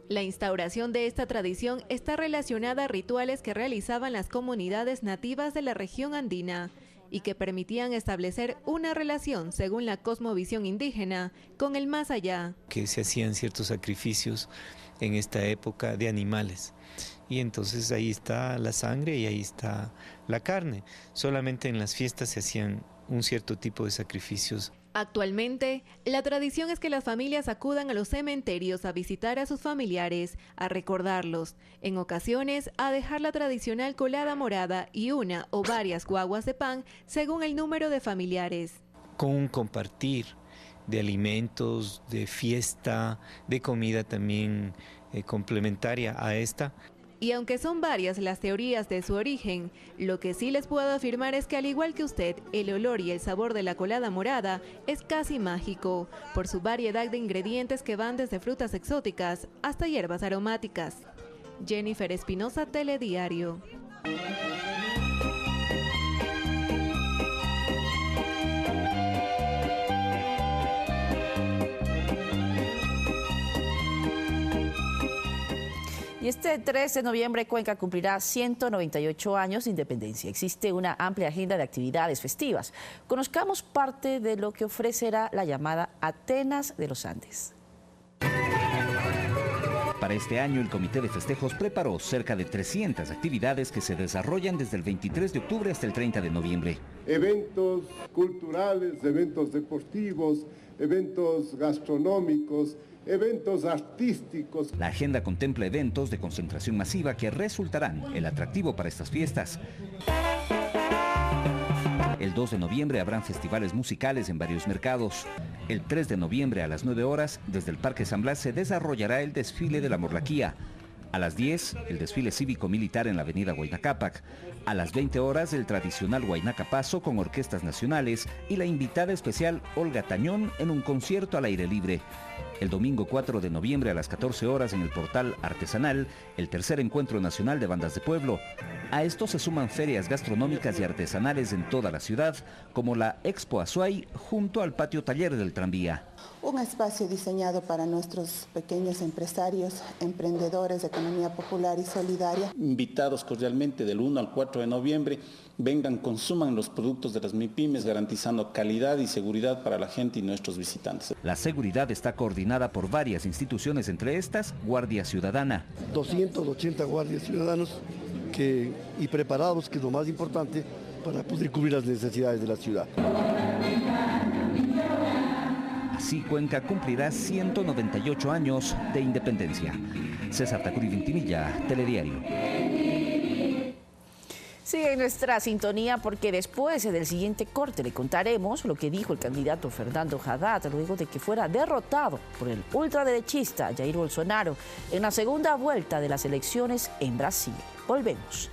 La instauración de esta tradición está relacionada a rituales que realizaban las comunidades nativas de la región andina y que permitían establecer una relación, según la cosmovisión indígena, con el más allá. Que se hacían ciertos sacrificios en esta época de animales. Y entonces ahí está la sangre y ahí está la carne. Solamente en las fiestas se hacían un cierto tipo de sacrificios. Actualmente, la tradición es que las familias acudan a los cementerios a visitar a sus familiares, a recordarlos, en ocasiones a dejar la tradicional colada morada y una o varias guaguas de pan según el número de familiares. Con un compartir de alimentos, de fiesta, de comida también complementaria a esta. Y aunque son varias las teorías de su origen, lo que sí les puedo afirmar es que al igual que usted, el olor y el sabor de la colada morada es casi mágico, por su variedad de ingredientes que van desde frutas exóticas hasta hierbas aromáticas. Jennifer Espinosa, Telediario. Y este 3 de noviembre Cuenca cumplirá 198 años de independencia. Existe una amplia agenda de actividades festivas. Conozcamos parte de lo que ofrecerá la llamada Atenas de los Andes. Para este año, el Comité de Festejos preparó cerca de 300 actividades que se desarrollan desde el 23 de octubre hasta el 30 de noviembre. Eventos culturales, eventos deportivos, eventos gastronómicos, eventos artísticos. La agenda contempla eventos de concentración masiva que resultarán el atractivo para estas fiestas. El 2 de noviembre habrán festivales musicales en varios mercados. El 3 de noviembre a las 9 horas, desde el Parque San Blas se desarrollará el desfile de la Morlaquía. A las 10, el desfile cívico-militar en la avenida Huayna Cápac. A las 20 horas, el tradicional Huayna Paso con orquestas nacionales y la invitada especial Olga Tañón en un concierto al aire libre. El domingo 4 de noviembre a las 14 horas en el Portal Artesanal, el tercer encuentro nacional de bandas de pueblo. A esto se suman ferias gastronómicas y artesanales en toda la ciudad, como la Expo Azuay junto al patio taller del tranvía. Un espacio diseñado para nuestros pequeños empresarios, emprendedores de economía popular y solidaria. Invitados cordialmente del 1 al 4 de noviembre, vengan, consuman los productos de las MIPYMES, garantizando calidad y seguridad para la gente y nuestros visitantes. La seguridad está coordinada por varias instituciones, entre estas, Guardia Ciudadana. 280 guardias ciudadanos y preparados, que es lo más importante, para poder cubrir las necesidades de la ciudad. Así Cuenca cumplirá 198 años de independencia. César Tacuri Vintimilla, Telediario. Sigue en nuestra sintonía porque después del siguiente corte le contaremos lo que dijo el candidato Fernando Haddad luego de que fuera derrotado por el ultraderechista Jair Bolsonaro en la segunda vuelta de las elecciones en Brasil. Volvemos.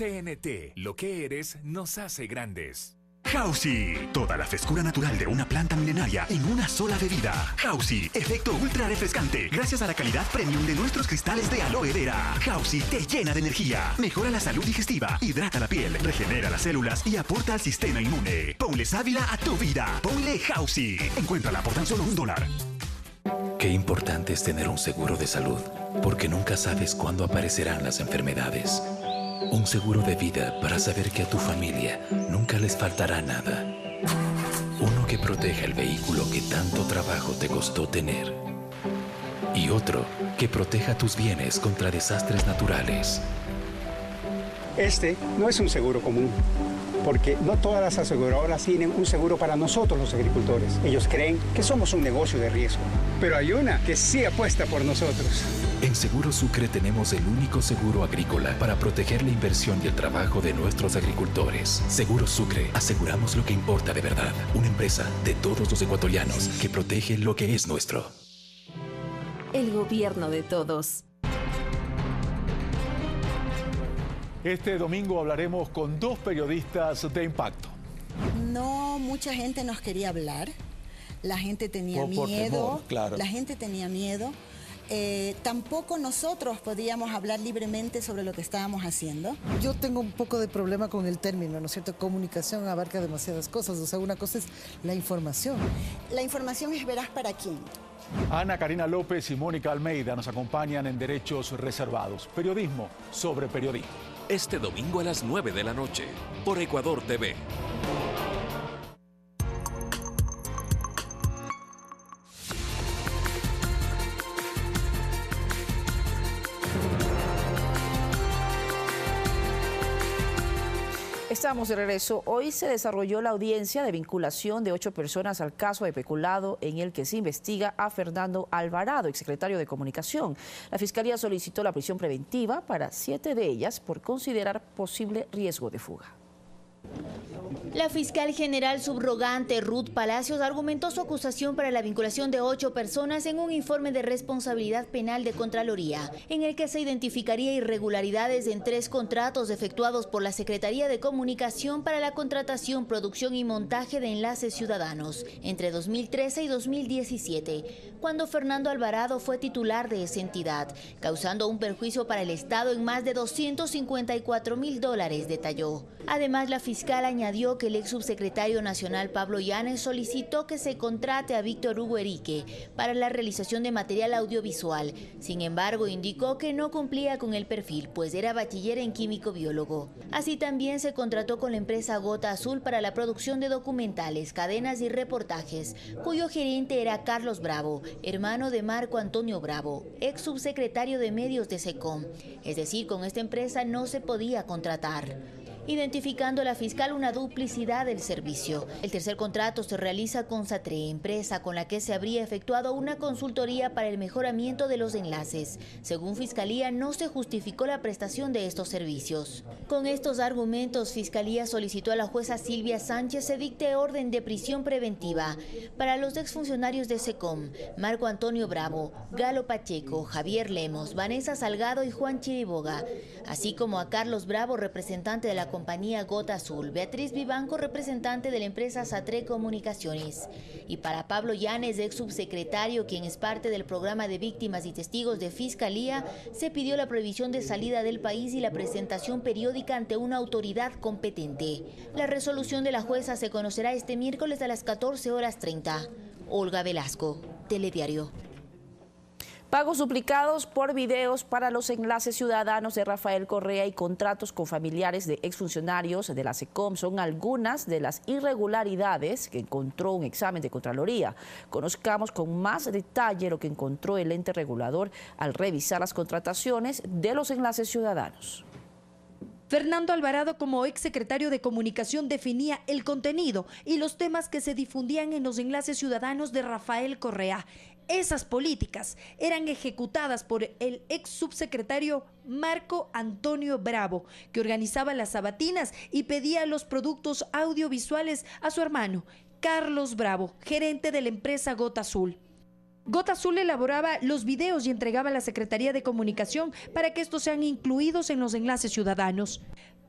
CNT, lo que eres nos hace grandes. Hausi, toda la frescura natural de una planta milenaria en una sola bebida. Hausi, efecto ultra refrescante, gracias a la calidad premium de nuestros cristales de aloe vera. Hausi te llena de energía, mejora la salud digestiva, hidrata la piel, regenera las células y aporta al sistema inmune. Ponle sábila a tu vida, ponle Hausi. Encuéntrala por tan solo $1. Qué importante es tener un seguro de salud, porque nunca sabes cuándo aparecerán las enfermedades. Un seguro de vida para saber que a tu familia nunca les faltará nada. Uno que proteja el vehículo que tanto trabajo te costó tener. Y otro que proteja tus bienes contra desastres naturales. Este no es un seguro común, porque no todas las aseguradoras tienen un seguro para nosotros los agricultores. Ellos creen que somos un negocio de riesgo, pero hay una que sí apuesta por nosotros. En Seguro Sucre tenemos el único seguro agrícola para proteger la inversión y el trabajo de nuestros agricultores. Seguro Sucre, aseguramos lo que importa de verdad. Una empresa de todos los ecuatorianos que protege lo que es nuestro. El gobierno de todos. Este domingo hablaremos con 2 periodistas de impacto. No, mucha gente nos quería hablar. La gente tenía miedo. Temor, claro. La gente tenía miedo. Tampoco nosotros podíamos hablar libremente sobre lo que estábamos haciendo. Yo tengo un poco de problema con el término, ¿no es cierto? Comunicación abarca demasiadas cosas, o sea, una cosa es la información. La información es veraz para quién. Ana Karina López y Mónica Almeida nos acompañan en Derechos Reservados. Periodismo sobre periodismo. Este domingo a las 9 de la noche, por Ecuador TV. Estamos de regreso. Hoy se desarrolló la audiencia de vinculación de 8 personas al caso de peculado en el que se investiga a Fernando Alvarado, exsecretario de Comunicación. La Fiscalía solicitó la prisión preventiva para 7 de ellas por considerar posible riesgo de fuga. La fiscal general subrogante Ruth Palacios argumentó su acusación para la vinculación de 8 personas en un informe de responsabilidad penal de Contraloría, en el que se identificaría irregularidades en 3 contratos efectuados por la Secretaría de Comunicación para la contratación, producción y montaje de enlaces ciudadanos entre 2013 y 2017, cuando Fernando Alvarado fue titular de esa entidad, causando un perjuicio para el Estado en más de $254.000, detalló. Además, la fiscal añadió que el ex subsecretario nacional Pablo Yanes solicitó que se contrate a Víctor Hugo Erique para la realización de material audiovisual. Sin embargo, indicó que no cumplía con el perfil, pues era bachiller en químico biólogo. Así también se contrató con la empresa Gota Azul para la producción de documentales, cadenas y reportajes, cuyo gerente era Carlos Bravo, hermano de Marco Antonio Bravo, ex subsecretario de Medios de SECOM. Es decir, con esta empresa no se podía contratar, identificando la fiscal una duplicidad del servicio. El tercer contrato se realiza con Satre, empresa con la que se habría efectuado una consultoría para el mejoramiento de los enlaces. Según Fiscalía, no se justificó la prestación de estos servicios. Con estos argumentos, Fiscalía solicitó a la jueza Silvia Sánchez se dicte orden de prisión preventiva para los exfuncionarios de SECOM, Marco Antonio Bravo, Galo Pacheco, Javier Lemos, Vanessa Salgado y Juan Chiriboga, así como a Carlos Bravo, representante de la compañía Gota Azul, Beatriz Vivanco, representante de la empresa Satre Comunicaciones, y para Pablo Yanes, ex subsecretario, quien es parte del programa de víctimas y testigos de Fiscalía, se pidió la prohibición de salida del país y la presentación periódica ante una autoridad competente. La resolución de la jueza se conocerá este miércoles a las 14:30. Olga Velasco, Telediario. Pagos duplicados por videos para los enlaces ciudadanos de Rafael Correa y contratos con familiares de exfuncionarios de la SECOM son algunas de las irregularidades que encontró un examen de Contraloría. Conozcamos con más detalle lo que encontró el ente regulador al revisar las contrataciones de los enlaces ciudadanos. Fernando Alvarado, como exsecretario de Comunicación, definía el contenido y los temas que se difundían en los enlaces ciudadanos de Rafael Correa. Esas políticas eran ejecutadas por el ex subsecretario Marco Antonio Bravo, que organizaba las sabatinas y pedía los productos audiovisuales a su hermano, Carlos Bravo, gerente de la empresa Gota Azul. Gota Azul elaboraba los videos y entregaba a la Secretaría de Comunicación para que estos sean incluidos en los enlaces ciudadanos.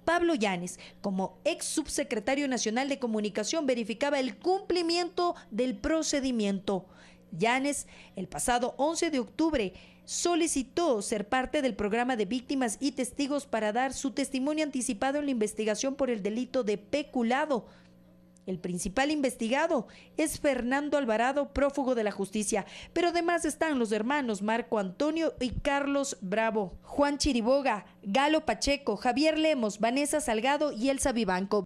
Pablo Yanes, como ex subsecretario nacional de Comunicación, verificaba el cumplimiento del procedimiento. Yanes, el pasado 11 de octubre, solicitó ser parte del programa de víctimas y testigos para dar su testimonio anticipado en la investigación por el delito de peculado. El principal investigado es Fernando Alvarado, prófugo de la justicia, pero además están los hermanos Marco Antonio y Carlos Bravo, Juan Chiriboga, Galo Pacheco, Javier Lemos, Vanessa Salgado y Elsa Vivanco.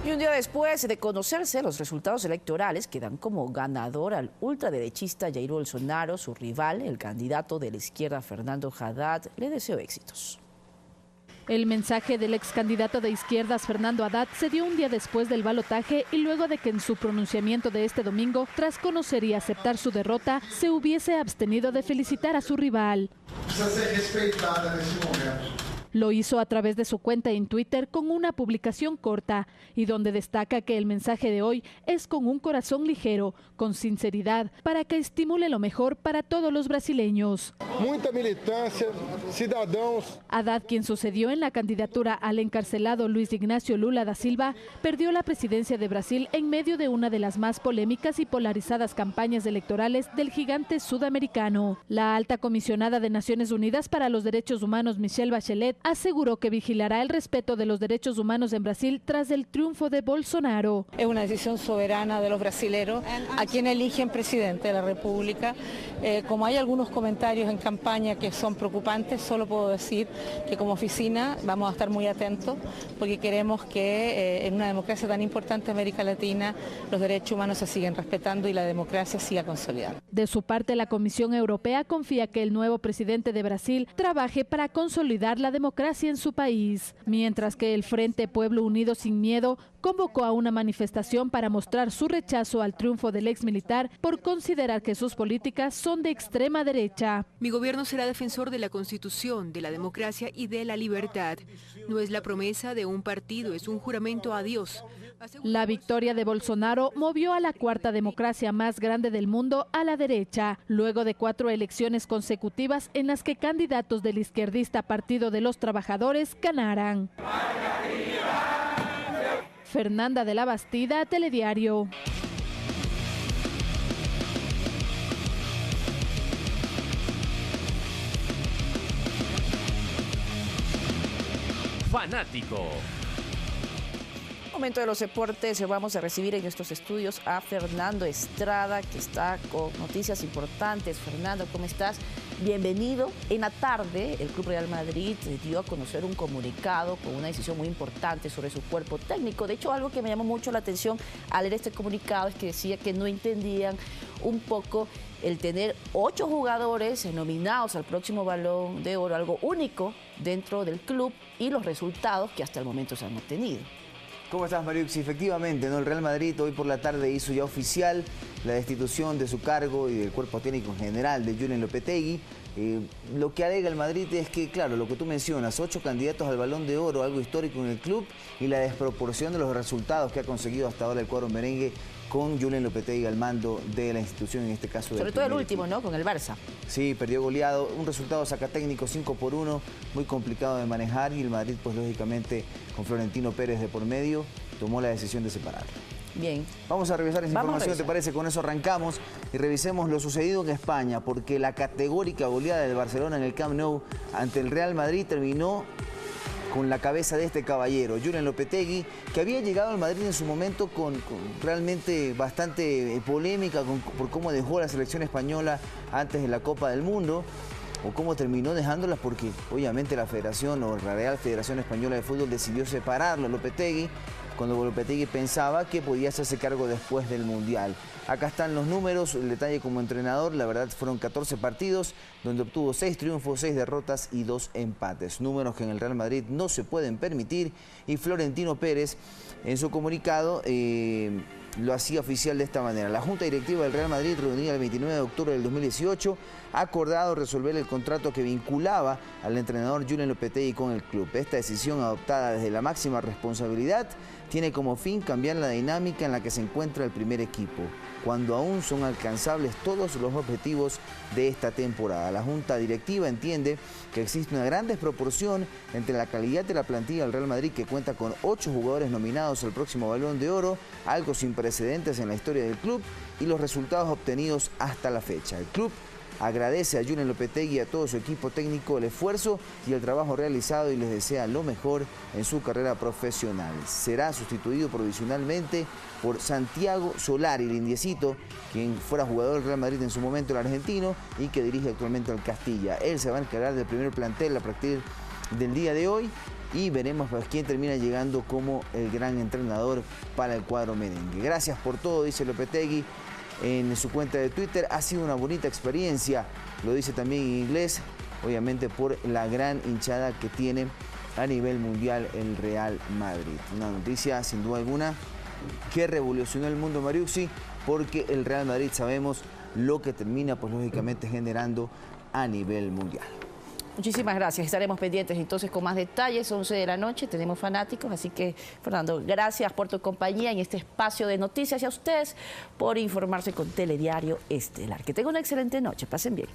Y un día después de conocerse los resultados electorales que dan como ganador al ultraderechista Jair Bolsonaro, su rival, el candidato de la izquierda Fernando Haddad, le deseo éxitos. El mensaje del ex candidato de izquierdas Fernando Haddad se dio un día después del balotaje y luego de que en su pronunciamiento de este domingo, tras conocer y aceptar su derrota, se hubiese abstenido de felicitar a su rival. Precisa ser respeitada nesse momento. Lo hizo a través de su cuenta en Twitter con una publicación corta y donde destaca que el mensaje de hoy es con un corazón ligero, con sinceridad, para que estimule lo mejor para todos los brasileños. Mucha militancia, ciudadanos. Haddad, quien sucedió en la candidatura al encarcelado Luis Ignacio Lula da Silva, perdió la presidencia de Brasil en medio de una de las más polémicas y polarizadas campañas electorales del gigante sudamericano. La alta comisionada de Naciones Unidas para los Derechos Humanos, Michelle Bachelet, aseguró que vigilará el respeto de los derechos humanos en Brasil tras el triunfo de Bolsonaro. Es una decisión soberana de los brasileños a quien eligen presidente de la República. Como hay algunos comentarios en campaña que son preocupantes, solo puedo decir que como oficina vamos a estar muy atentos porque queremos que en una democracia tan importante en América Latina los derechos humanos se siguen respetando y la democracia siga consolidada. De su parte, la Comisión Europea confía que el nuevo presidente de Brasil trabaje para consolidar la democracia en su país, mientras que el Frente Pueblo Unido Sin Miedo convocó a una manifestación para mostrar su rechazo al triunfo del exmilitar por considerar que sus políticas son de extrema derecha. Mi gobierno será defensor de la Constitución, de la democracia y de la libertad. No es la promesa de un partido, es un juramento a Dios. La victoria de Bolsonaro movió a la cuarta democracia más grande del mundo a la derecha, luego de 4 elecciones consecutivas en las que candidatos del izquierdista Partido de los Trabajadores ganaran. Fernanda de la Bastida, Telediario. Fanático. Momento de los deportes, vamos a recibir en estos estudios a Fernando Estrada, que está con noticias importantes. Fernando, ¿cómo estás? Bienvenido. En la tarde, el Club Real Madrid dio a conocer un comunicado con una decisión muy importante sobre su cuerpo técnico. De hecho, algo que me llamó mucho la atención al leer este comunicado es que decía que no entendían un poco el tener 8 jugadores nominados al próximo Balón de Oro, algo único dentro del club, y los resultados que hasta el momento se han obtenido. ¿Cómo estás, Mariuxi? Efectivamente, ¿no? El Real Madrid hoy por la tarde hizo ya oficial la destitución de su cargo y del cuerpo técnico en general de Julen Lopetegui. Lo que alega el Madrid es que, claro, lo que tú mencionas, 8 candidatos al Balón de Oro, algo histórico en el club, y la desproporción de los resultados que ha conseguido hasta ahora el cuadro merengue con Julen Lopetegui al mando de la institución, en este caso. Sobre todo el último, ¿no? Con el Barça. Sí, perdió goleado, un resultado sacatécnico 5-1, muy complicado de manejar, y el Madrid, pues lógicamente, con Florentino Pérez de por medio, tomó la decisión de separarlo. Bien. Vamos a revisar esa información, ¿te parece? Con eso arrancamos y revisemos lo sucedido en España, porque la categórica goleada del Barcelona en el Camp Nou ante el Real Madrid terminó con la cabeza de este caballero, Julen Lopetegui, que había llegado al Madrid en su momento con realmente bastante polémica por cómo dejó la selección española antes de la Copa del Mundo, o cómo terminó dejándola, porque obviamente la Federación o la Real Federación Española de Fútbol decidió separarlo a Lopetegui, cuando Lopetegui pensaba que podía hacerse cargo después del Mundial. Acá están los números, el detalle como entrenador. La verdad fueron 14 partidos, donde obtuvo 6 triunfos, 6 derrotas y 2 empates. Números que en el Real Madrid no se pueden permitir. Y Florentino Pérez, en su comunicado, lo hacía oficial de esta manera. La Junta Directiva del Real Madrid, reunida el 29 de octubre del 2018, ha acordado resolver el contrato que vinculaba al entrenador Julen Lopetegui con el club. Esta decisión, adoptada desde la máxima responsabilidad, tiene como fin cambiar la dinámica en la que se encuentra el primer equipo, cuando aún son alcanzables todos los objetivos de esta temporada. La Junta Directiva entiende que existe una gran desproporción entre la calidad de la plantilla del Real Madrid, que cuenta con 8 jugadores nominados al próximo Balón de Oro, algo sin precedentes en la historia del club, y los resultados obtenidos hasta la fecha. El club agradece a Julen Lopetegui y a todo su equipo técnico el esfuerzo y el trabajo realizado y les desea lo mejor en su carrera profesional. Será sustituido provisionalmente por Santiago Solari, el indiecito, quien fuera jugador del Real Madrid en su momento, el argentino, y que dirige actualmente al Castilla. Él se va a encargar del primer plantel a partir del día de hoy, y veremos pues quién termina llegando como el gran entrenador para el cuadro merengue. Gracias por todo, dice Lopetegui en su cuenta de Twitter. Ha sido una bonita experiencia, lo dice también en inglés, obviamente por la gran hinchada que tiene a nivel mundial el Real Madrid. Una noticia sin duda alguna que revolucionó el mundo, Mariuxi, porque el Real Madrid sabemos lo que termina pues lógicamente generando a nivel mundial. Muchísimas gracias. Estaremos pendientes entonces con más detalles. 11 de la noche, tenemos fanáticos. Así que, Fernando, gracias por tu compañía en este espacio de noticias y a ustedes por informarse con Telediario Estelar. Que tengan una excelente noche. Pasen bien.